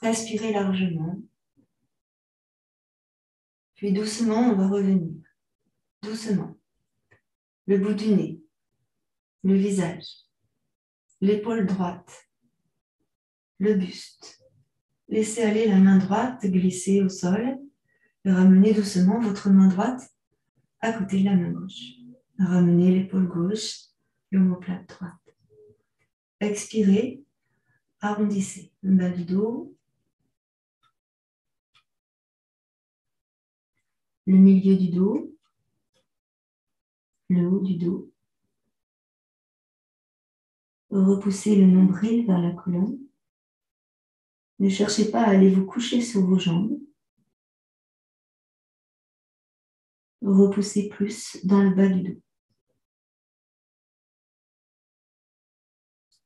[SPEAKER 1] Respirez largement. Puis doucement, on va revenir. Doucement. Le bout du nez, le visage, l'épaule droite, le buste. Laissez aller la main droite glisser au sol et ramenez doucement votre main droite à côté de la main gauche. Ramenez l'épaule gauche, l'omoplate droite. Expirez, arrondissez le bas du dos, le milieu du dos, le haut du dos. Repoussez le nombril vers la colonne. Ne cherchez pas à aller vous coucher sur vos jambes. Repoussez plus dans le bas du dos.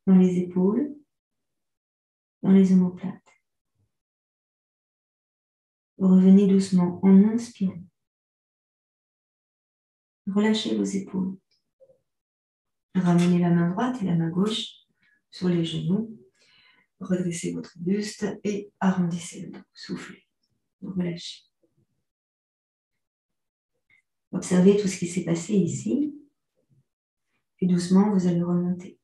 [SPEAKER 1] Dans les épaules, dans les omoplates. Revenez doucement en inspirant. Relâchez vos épaules. Ramenez la main droite et la main gauche sur les genoux. Redressez votre buste et arrondissez le dos. Soufflez. Relâchez. Observez tout ce qui s'est passé ici. Puis doucement, vous allez remonter.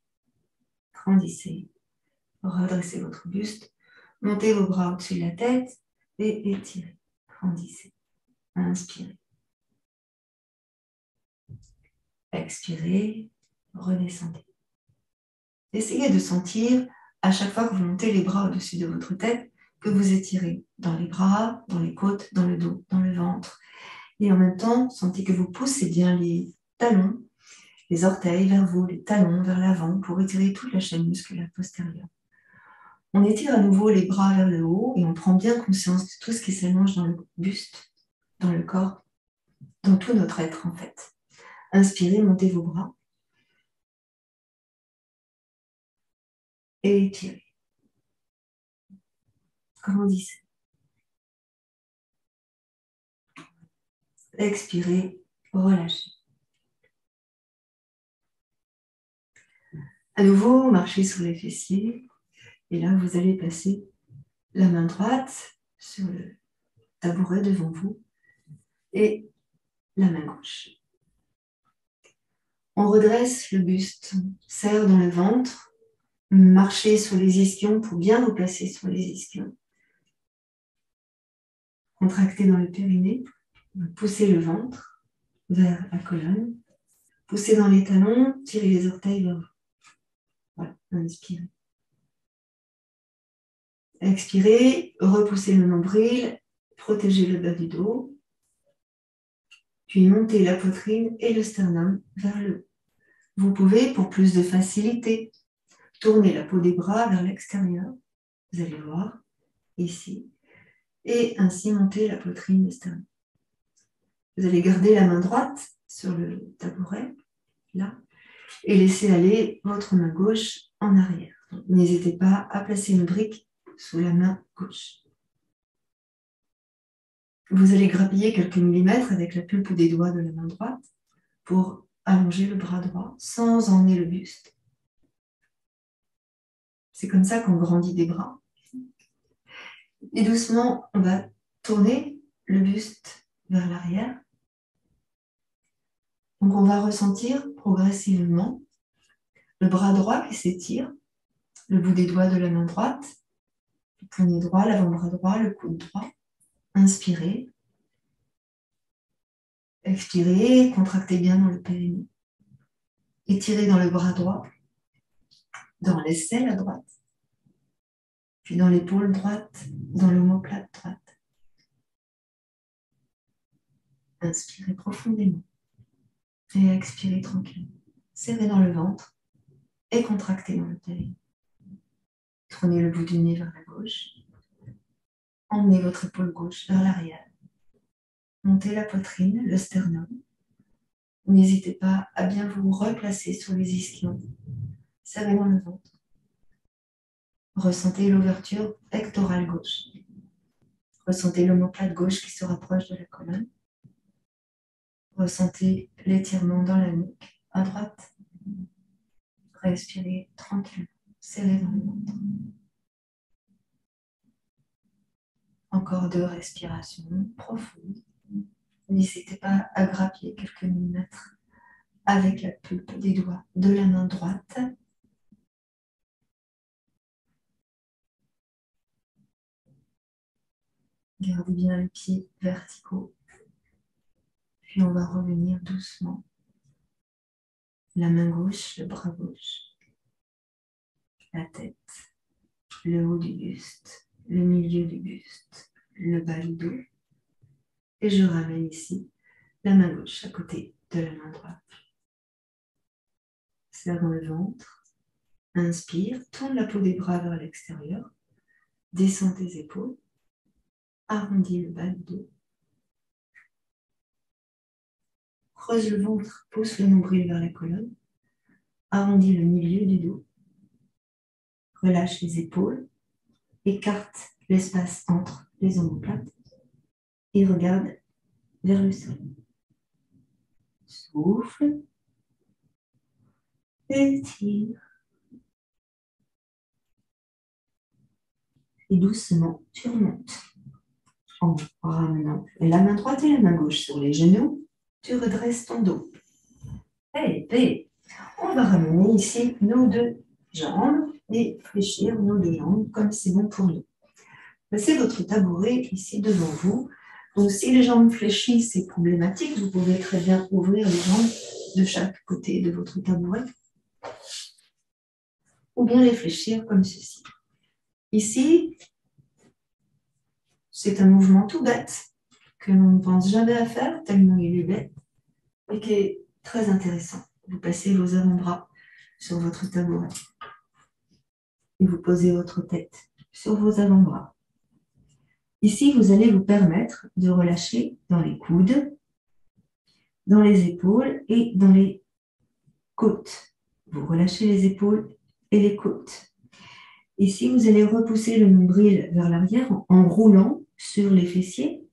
[SPEAKER 1] Grandissez. Redressez votre buste. Montez vos bras au-dessus de la tête et étirez. Grandissez. Inspirez. Expirez. Redescendez. Essayez de sentir, à chaque fois que vous montez les bras au-dessus de votre tête, que vous étirez dans les bras, dans les côtes, dans le dos, dans le ventre. Et en même temps, sentez que vous poussez bien les talons, les orteils vers vous, les talons vers l'avant pour étirer toute la chaîne musculaire postérieure. On étire à nouveau les bras vers le haut et on prend bien conscience de tout ce qui s'allonge dans le buste, dans le corps, dans tout notre être en fait. Inspirez, montez vos bras. Et étirez. grandissez. Expirez, relâchez. À nouveau, marchez sur les fessiers. Et là, vous allez passer la main droite sur le tabouret devant vous et la main gauche. On redresse le buste, on serre dans le ventre, marchez sur les ischions pour bien vous placer sur les ischions. Contractez dans le périnée, poussez le ventre vers la colonne, poussez dans les talons, tirez les orteils vers vous. Voilà, inspirez. Expirez, repoussez le nombril, protégez le bas du dos, puis montez la poitrine et le sternum vers le haut. Vous pouvez, pour plus de facilité, tourner la peau des bras vers l'extérieur. Vous allez voir, ici. Et ainsi monter la poitrine et le sternum. Vous allez garder la main droite sur le tabouret, là, et laisser aller votre main gauche en arrière. N'hésitez pas à placer une brique sous la main gauche. Vous allez grappiller quelques millimètres avec la pulpe des doigts de la main droite pour allonger le bras droit sans emmener le buste. C'est comme ça qu'on grandit des bras. Et doucement, on va tourner le buste vers l'arrière. Donc, on va ressentir progressivement le bras droit qui s'étire, le bout des doigts de la main droite, le poignet droit, l'avant-bras droit, le coude droit. Inspirez. Expirez, contractez bien dans le périnée. Étirez dans le bras droit, dans l'aisselle à droite, puis dans l'épaule droite, dans l'omoplate droite. Inspirez profondément et expirez tranquillement. Serrez dans le ventre et contractez dans le périnée. Tournez le bout du nez vers la gauche. Emmenez votre épaule gauche vers l'arrière. Montez la poitrine, le sternum. N'hésitez pas à bien vous replacer sur les ischions. Serrez dans le ventre. Ressentez l'ouverture pectorale gauche. Ressentez l'omoplate gauche qui se rapproche de la colonne. Ressentez l'étirement dans la nuque à droite. Respirez tranquillement. Serrez dans le ventre. Encore 2 respirations profondes. N'hésitez pas à grappiller quelques millimètres avec la pulpe des doigts de la main droite. Gardez bien les pieds verticaux. Puis on va revenir doucement. La main gauche, le bras gauche, la tête, le haut du buste, le milieu du buste, le bas du dos. Et je ramène ici la main gauche à côté de la main droite. Serre dans le ventre. Inspire, tourne la peau des bras vers l'extérieur. Descends tes épaules. Arrondis le bas du dos. Creuse le ventre, pousse le nombril vers la colonne. Arrondis le milieu du dos. Relâche les épaules. Écarte l'espace entre les omoplates. Et regarde vers le sol. Souffle. Étire. Et doucement, tu remontes. En ramenant la main droite et la main gauche sur les genoux, tu redresses ton dos. Et on va ramener ici nos 2 jambes et fléchir nos 2 jambes comme c'est bon pour nous. Placez votre tabouret ici devant vous. Donc, si les jambes fléchissent, c'est problématique. Vous pouvez très bien ouvrir les jambes de chaque côté de votre tabouret ou bien les fléchir comme ceci. Ici, c'est un mouvement tout bête que l'on ne pense jamais à faire, tellement il est bête, et qui est très intéressant. Vous passez vos avant-bras sur votre tabouret et vous posez votre tête sur vos avant-bras. Ici, vous allez vous permettre de relâcher dans les coudes, dans les épaules et dans les côtes. Vous relâchez les épaules et les côtes. Ici, vous allez repousser le nombril vers l'arrière en roulant sur les fessiers.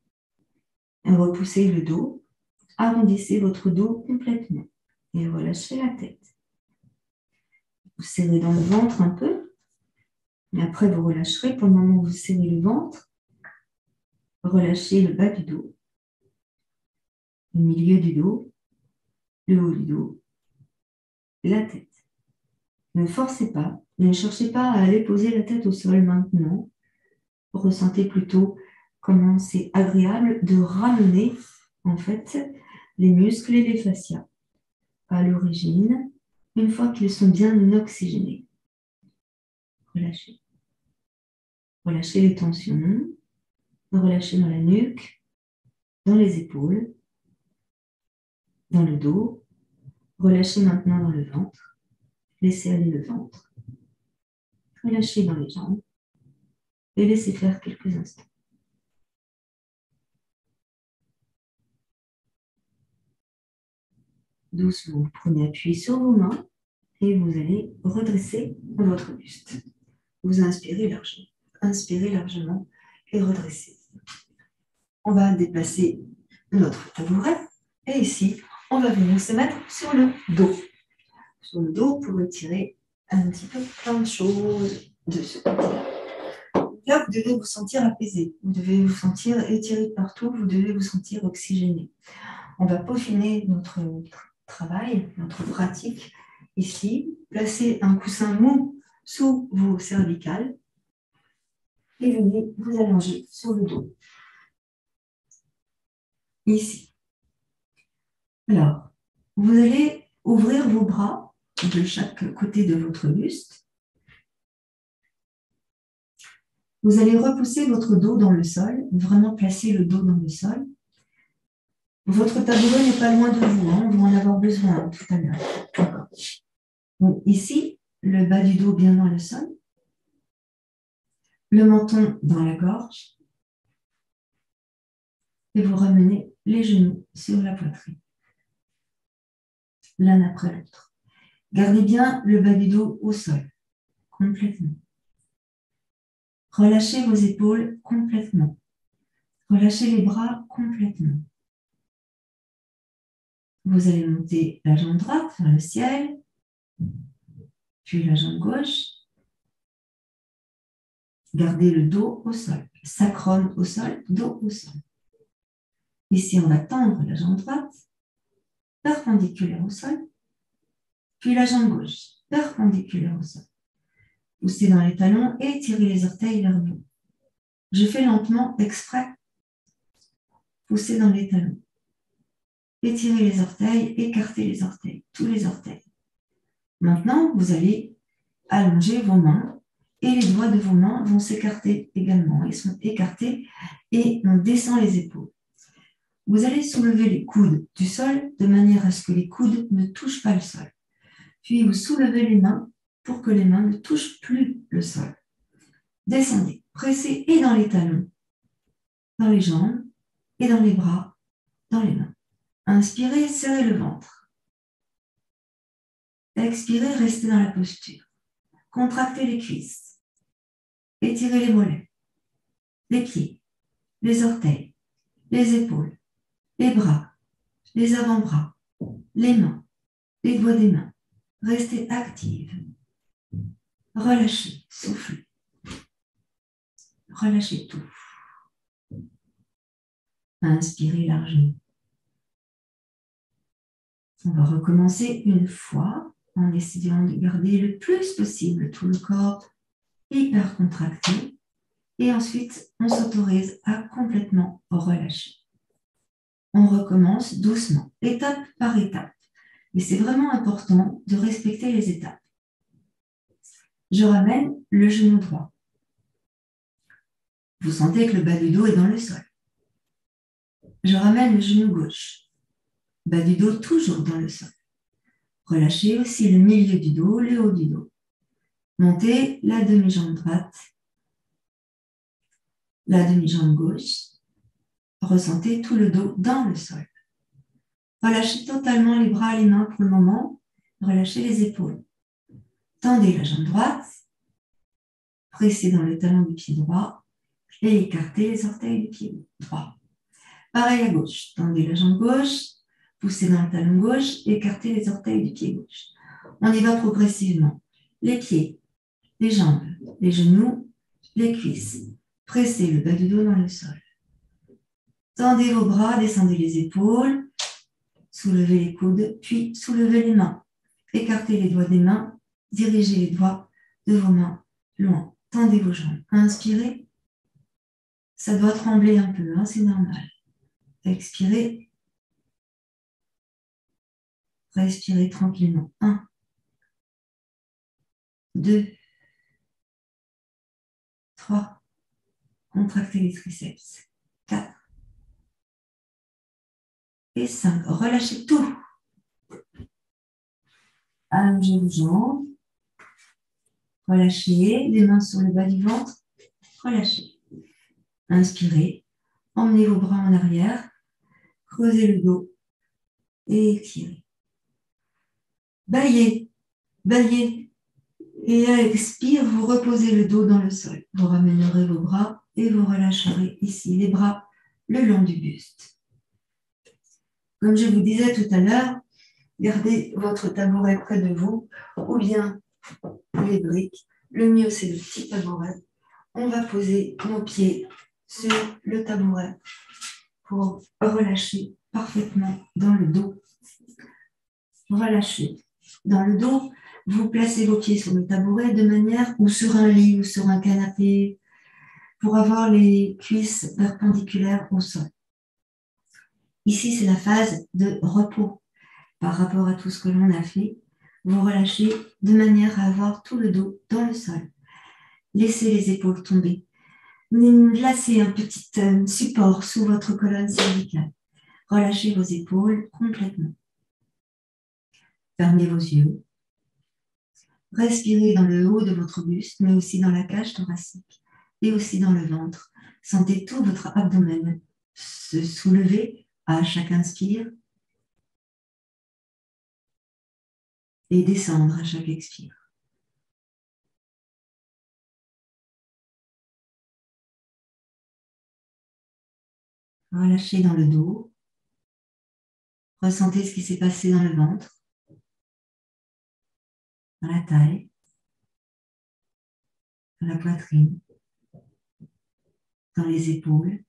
[SPEAKER 1] Repoussez le dos. Arrondissez votre dos complètement et relâchez la tête. Vous serrez dans le ventre un peu. Et après, vous relâcherez. Pendant que vous serrez le ventre, relâchez le bas du dos, le milieu du dos, le haut du dos, la tête. Ne forcez pas, ne cherchez pas à aller poser la tête au sol maintenant. Ressentez plutôt comment c'est agréable de ramener en fait les muscles et les fascias à l'origine une fois qu'ils sont bien oxygénés. Relâchez. Relâchez les tensions, relâchez dans la nuque, dans les épaules, dans le dos. Relâchez maintenant dans le ventre. Laissez aller le ventre. Relâchez dans les jambes et laissez faire quelques instants. Doucement, vous prenez appui sur vos mains et vous allez redresser votre buste. Vous inspirez largement et redressez. On va déplacer notre tabouret et ici, on va venir se mettre sur le dos. Sur le dos pour étirer un petit peu plein de choses de ce côté-là. Là, vous devez vous sentir apaisé, vous devez vous sentir étiré partout, vous devez vous sentir oxygéné. On va peaufiner notre travail, notre pratique ici. Placez un coussin mou sous vos cervicales et venez vous allonger sur le dos. Ici. Alors, vous allez ouvrir vos bras de chaque côté de votre buste. Vous allez repousser votre dos dans le sol, vraiment placer le dos dans le sol. Votre tabouret n'est pas loin de vous, on va en avoir besoin tout à l'heure. Donc ici, le bas du dos bien dans le sol, le menton dans la gorge, et vous ramenez les genoux sur la poitrine, l'un après l'autre. Gardez bien le bas du dos au sol, complètement. Relâchez vos épaules complètement. Relâchez les bras complètement. Vous allez monter la jambe droite vers le ciel, puis la jambe gauche. Gardez le dos au sol, sacrum au sol, dos au sol. Ici, on va tendre la jambe droite, perpendiculaire au sol, puis la jambe gauche, perpendiculaire au sol. Poussez dans les talons et tirez les orteils vers vous. Je fais lentement exprès. Poussez dans les talons. Étirez les orteils, écartez les orteils, tous les orteils. Maintenant, vous allez allonger vos mains et les doigts de vos mains vont s'écarter également. Ils sont écartés et on descend les épaules. Vous allez soulever les coudes du sol de manière à ce que les coudes ne touchent pas le sol. Puis vous soulevez les mains pour que les mains ne touchent plus le sol. Descendez, pressez et dans les talons, dans les jambes et dans les bras, dans les mains. Inspirez, serrez le ventre. Expirez, restez dans la posture. Contractez les cuisses. Étirez les mollets, les pieds, les orteils, les épaules, les bras, les avant-bras, les mains, les doigts des mains. Restez active. Relâchez, soufflez. Relâchez tout. Inspirez largement. On va recommencer une fois en essayant de garder le plus possible tout le corps hyper contracté. Et ensuite, on s'autorise à complètement relâcher. On recommence doucement, étape par étape. Et c'est vraiment important de respecter les étapes. Je ramène le genou droit. Vous sentez que le bas du dos est dans le sol. Je ramène le genou gauche. Bas du dos toujours dans le sol. Relâchez aussi le milieu du dos, le haut du dos. Montez la demi-jambe droite, la demi-jambe gauche. Ressentez tout le dos dans le sol. Relâchez totalement les bras et les mains pour le moment. Relâchez les épaules. Tendez la jambe droite,
[SPEAKER 2] pressez dans le talon du pied droit et écartez les orteils du pied droit. Pareil à gauche, tendez la jambe gauche, poussez dans le talon gauche, écartez les orteils du pied gauche. On y va progressivement. Les pieds, les jambes, les genoux, les cuisses. Pressez le bas du dos dans le sol. Tendez vos bras, descendez les épaules, soulevez les coudes, puis soulevez les mains. Écartez les doigts des mains, dirigez les doigts de vos mains loin. Tendez vos jambes. Inspirez. Ça doit trembler un peu, hein, c'est normal. Expirez. Respirez tranquillement. 1, 2, 3. Contractez les triceps. 4 et 5. Relâchez tout. Allongez vos jambes. Relâchez. Les mains sur le bas du ventre. Relâchez. Inspirez. Emmenez vos bras en arrière. Creusez le dos. Et étirez. Baillez. Baillez. Et à l'expire, vous reposez le dos dans le sol. Vous ramènerez vos bras et vous relâcherez ici les bras le long du buste. Comme je vous disais tout à l'heure, gardez votre tabouret près de vous ou bien les briques. Le mieux, c'est le petit tabouret. On va poser nos pieds sur le tabouret pour relâcher parfaitement dans le dos. Relâchez. Dans le dos, vous placez vos pieds sur le tabouret de manière, ou sur un lit ou sur un canapé, pour avoir les cuisses perpendiculaires au sol. Ici, c'est la phase de repos. Par rapport à tout ce que l'on a fait, vous relâchez de manière à avoir tout le dos dans le sol. Laissez les épaules tomber. Placez un petit support sous votre colonne cervicale. Relâchez vos épaules complètement. Fermez vos yeux. Respirez dans le haut de votre buste, mais aussi dans la cage thoracique et aussi dans le ventre. Sentez tout votre abdomen se soulever à chaque inspire et descendre à chaque expire. Relâchez dans le dos. Ressentez ce qui s'est passé dans le ventre, dans la taille, dans la poitrine, dans les épaules,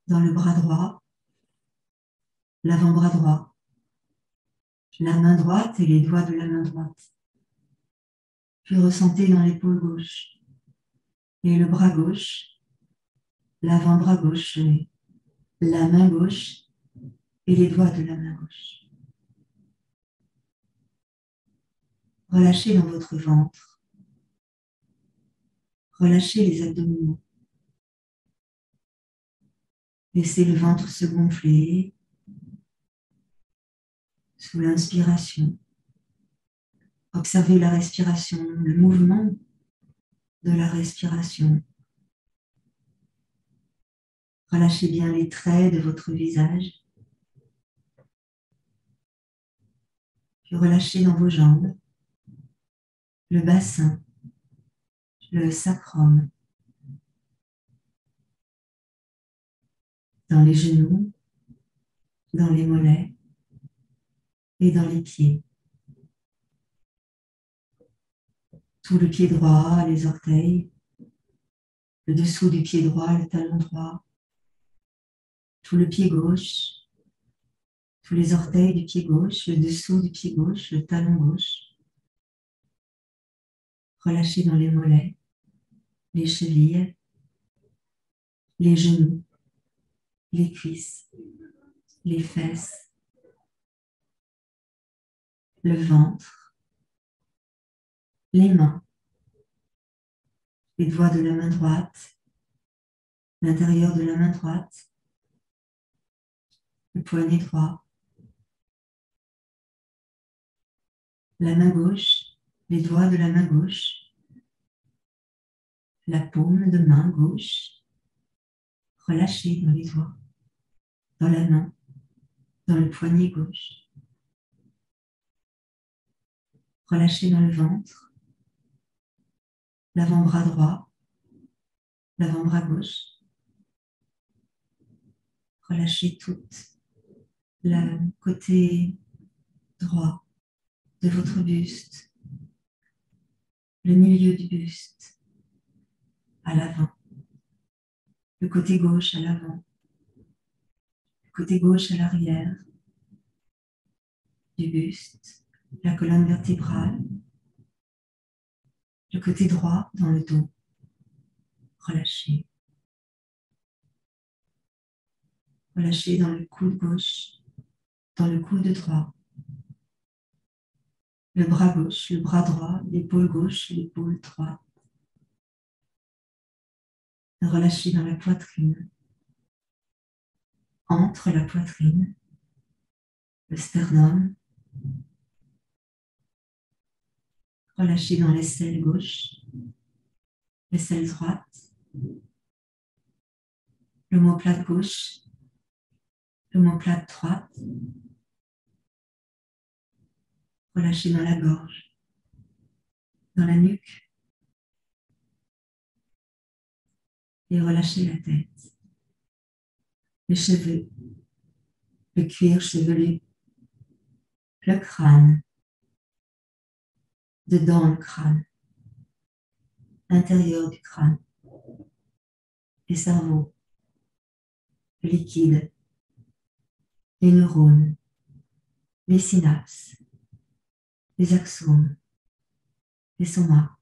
[SPEAKER 2] dans le bras droit, l'avant-bras droit, la main droite et les doigts de la main droite. Puis ressentez dans l'épaule gauche et le bras gauche, l'avant-bras gauche, la main gauche et les doigts de la main gauche. Relâchez dans votre ventre. Relâchez les abdominaux. Laissez le ventre se gonfler sous l'inspiration. Observez la respiration, le mouvement de la respiration. Relâchez bien les traits de votre visage. Puis relâchez dans vos jambes, le bassin, le sacrum, dans les genoux, dans les mollets et dans les pieds. Tout le pied droit, les orteils, le dessous du pied droit, le talon droit, tout le pied gauche, tous les orteils du pied gauche, le dessous du pied gauche, le talon gauche. Relâchez dans les mollets, les chevilles, les genoux, les cuisses, les fesses, le ventre, les mains, les doigts de la main droite, l'intérieur de la main droite, le poignet droit, la main gauche, les doigts de la main gauche, la paume de main gauche. Relâchez dans les doigts, dans la main, dans le poignet gauche. Relâchez dans le ventre, l'avant-bras droit, l'avant-bras gauche. Relâchez tout le côté droit de votre buste, le milieu du buste à l'avant, le côté gauche à l'avant, le côté gauche à l'arrière du buste, la colonne vertébrale, le côté droit dans le dos. Relâchez. Relâchez dans le coude gauche, dans le coude droit, le bras gauche, le bras droit, l'épaule gauche, l'épaule droite. Relâchez dans la poitrine, entre la poitrine, le sternum. Relâchez dans l'aisselle gauche, l'aisselle droite, l'omoplate gauche, l'omoplate droite. Relâchez dans la gorge, dans la nuque. Et relâchez la tête, les cheveux, le cuir chevelu, le crâne, dedans le crâne, intérieur du crâne, les cerveaux, le liquide, les neurones, les synapses, les axones, les somas.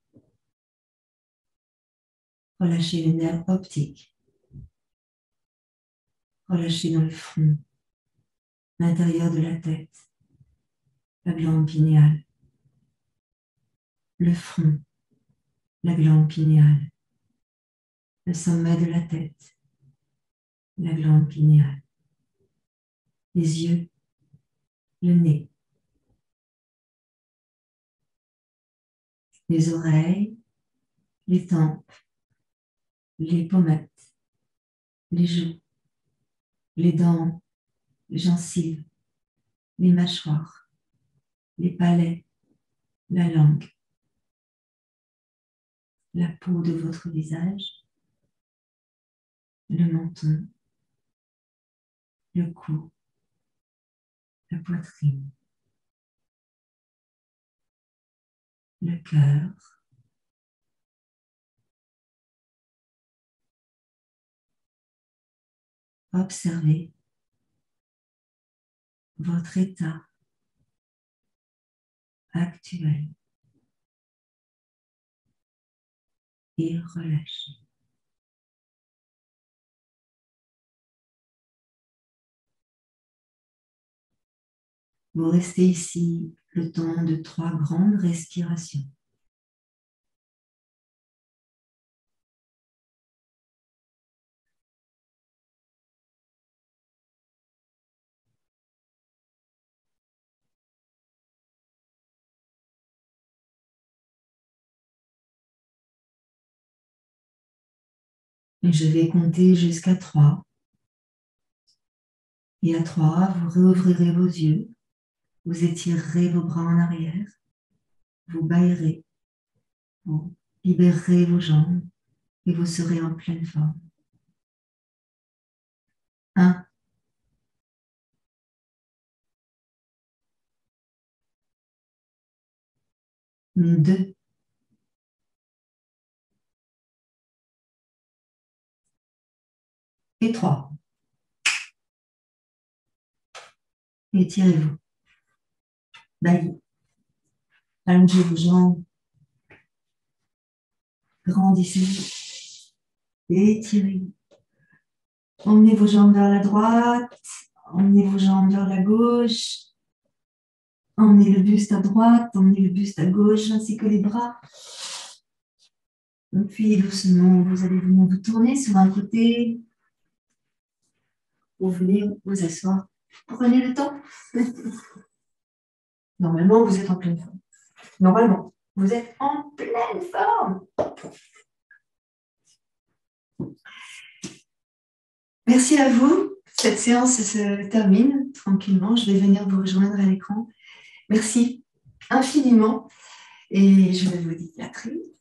[SPEAKER 2] Relâchez les nerfs optiques. Relâchez dans le front, l'intérieur de la tête, la glande pinéale, le front, la glande pinéale, le sommet de la tête, la glande pinéale, les yeux, le nez, les oreilles, les tempes, les pommettes, les joues, les dents, les gencives, les mâchoires, les palais, la langue, la peau de votre visage, le menton, le cou, la poitrine, le cœur, observez votre état actuel et relâchez. Vous restez ici le temps de 3 grandes respirations. Et je vais compter jusqu'à 3. Et à 3, vous réouvrirez vos yeux, vous étirerez vos bras en arrière, vous bâillerez, vous libérerez vos jambes et vous serez en pleine forme. 1, 2, et 3. Étirez-vous. Baillez. Allongez vos jambes. Grandissez. Étirez. Emmenez vos jambes vers la droite. Emmenez vos jambes vers la gauche. Emmenez le buste à droite. Emmenez le buste à gauche, ainsi que les bras. Et puis doucement, vous allez venir vous tourner sur un côté. Vous venez vous asseoir. Prenez le temps. Normalement, vous êtes en pleine forme. Normalement, vous êtes en pleine forme. Merci à vous. Cette séance se termine tranquillement. Je vais venir vous rejoindre à l'écran. Merci infiniment. Et je vais vous dire à très vite.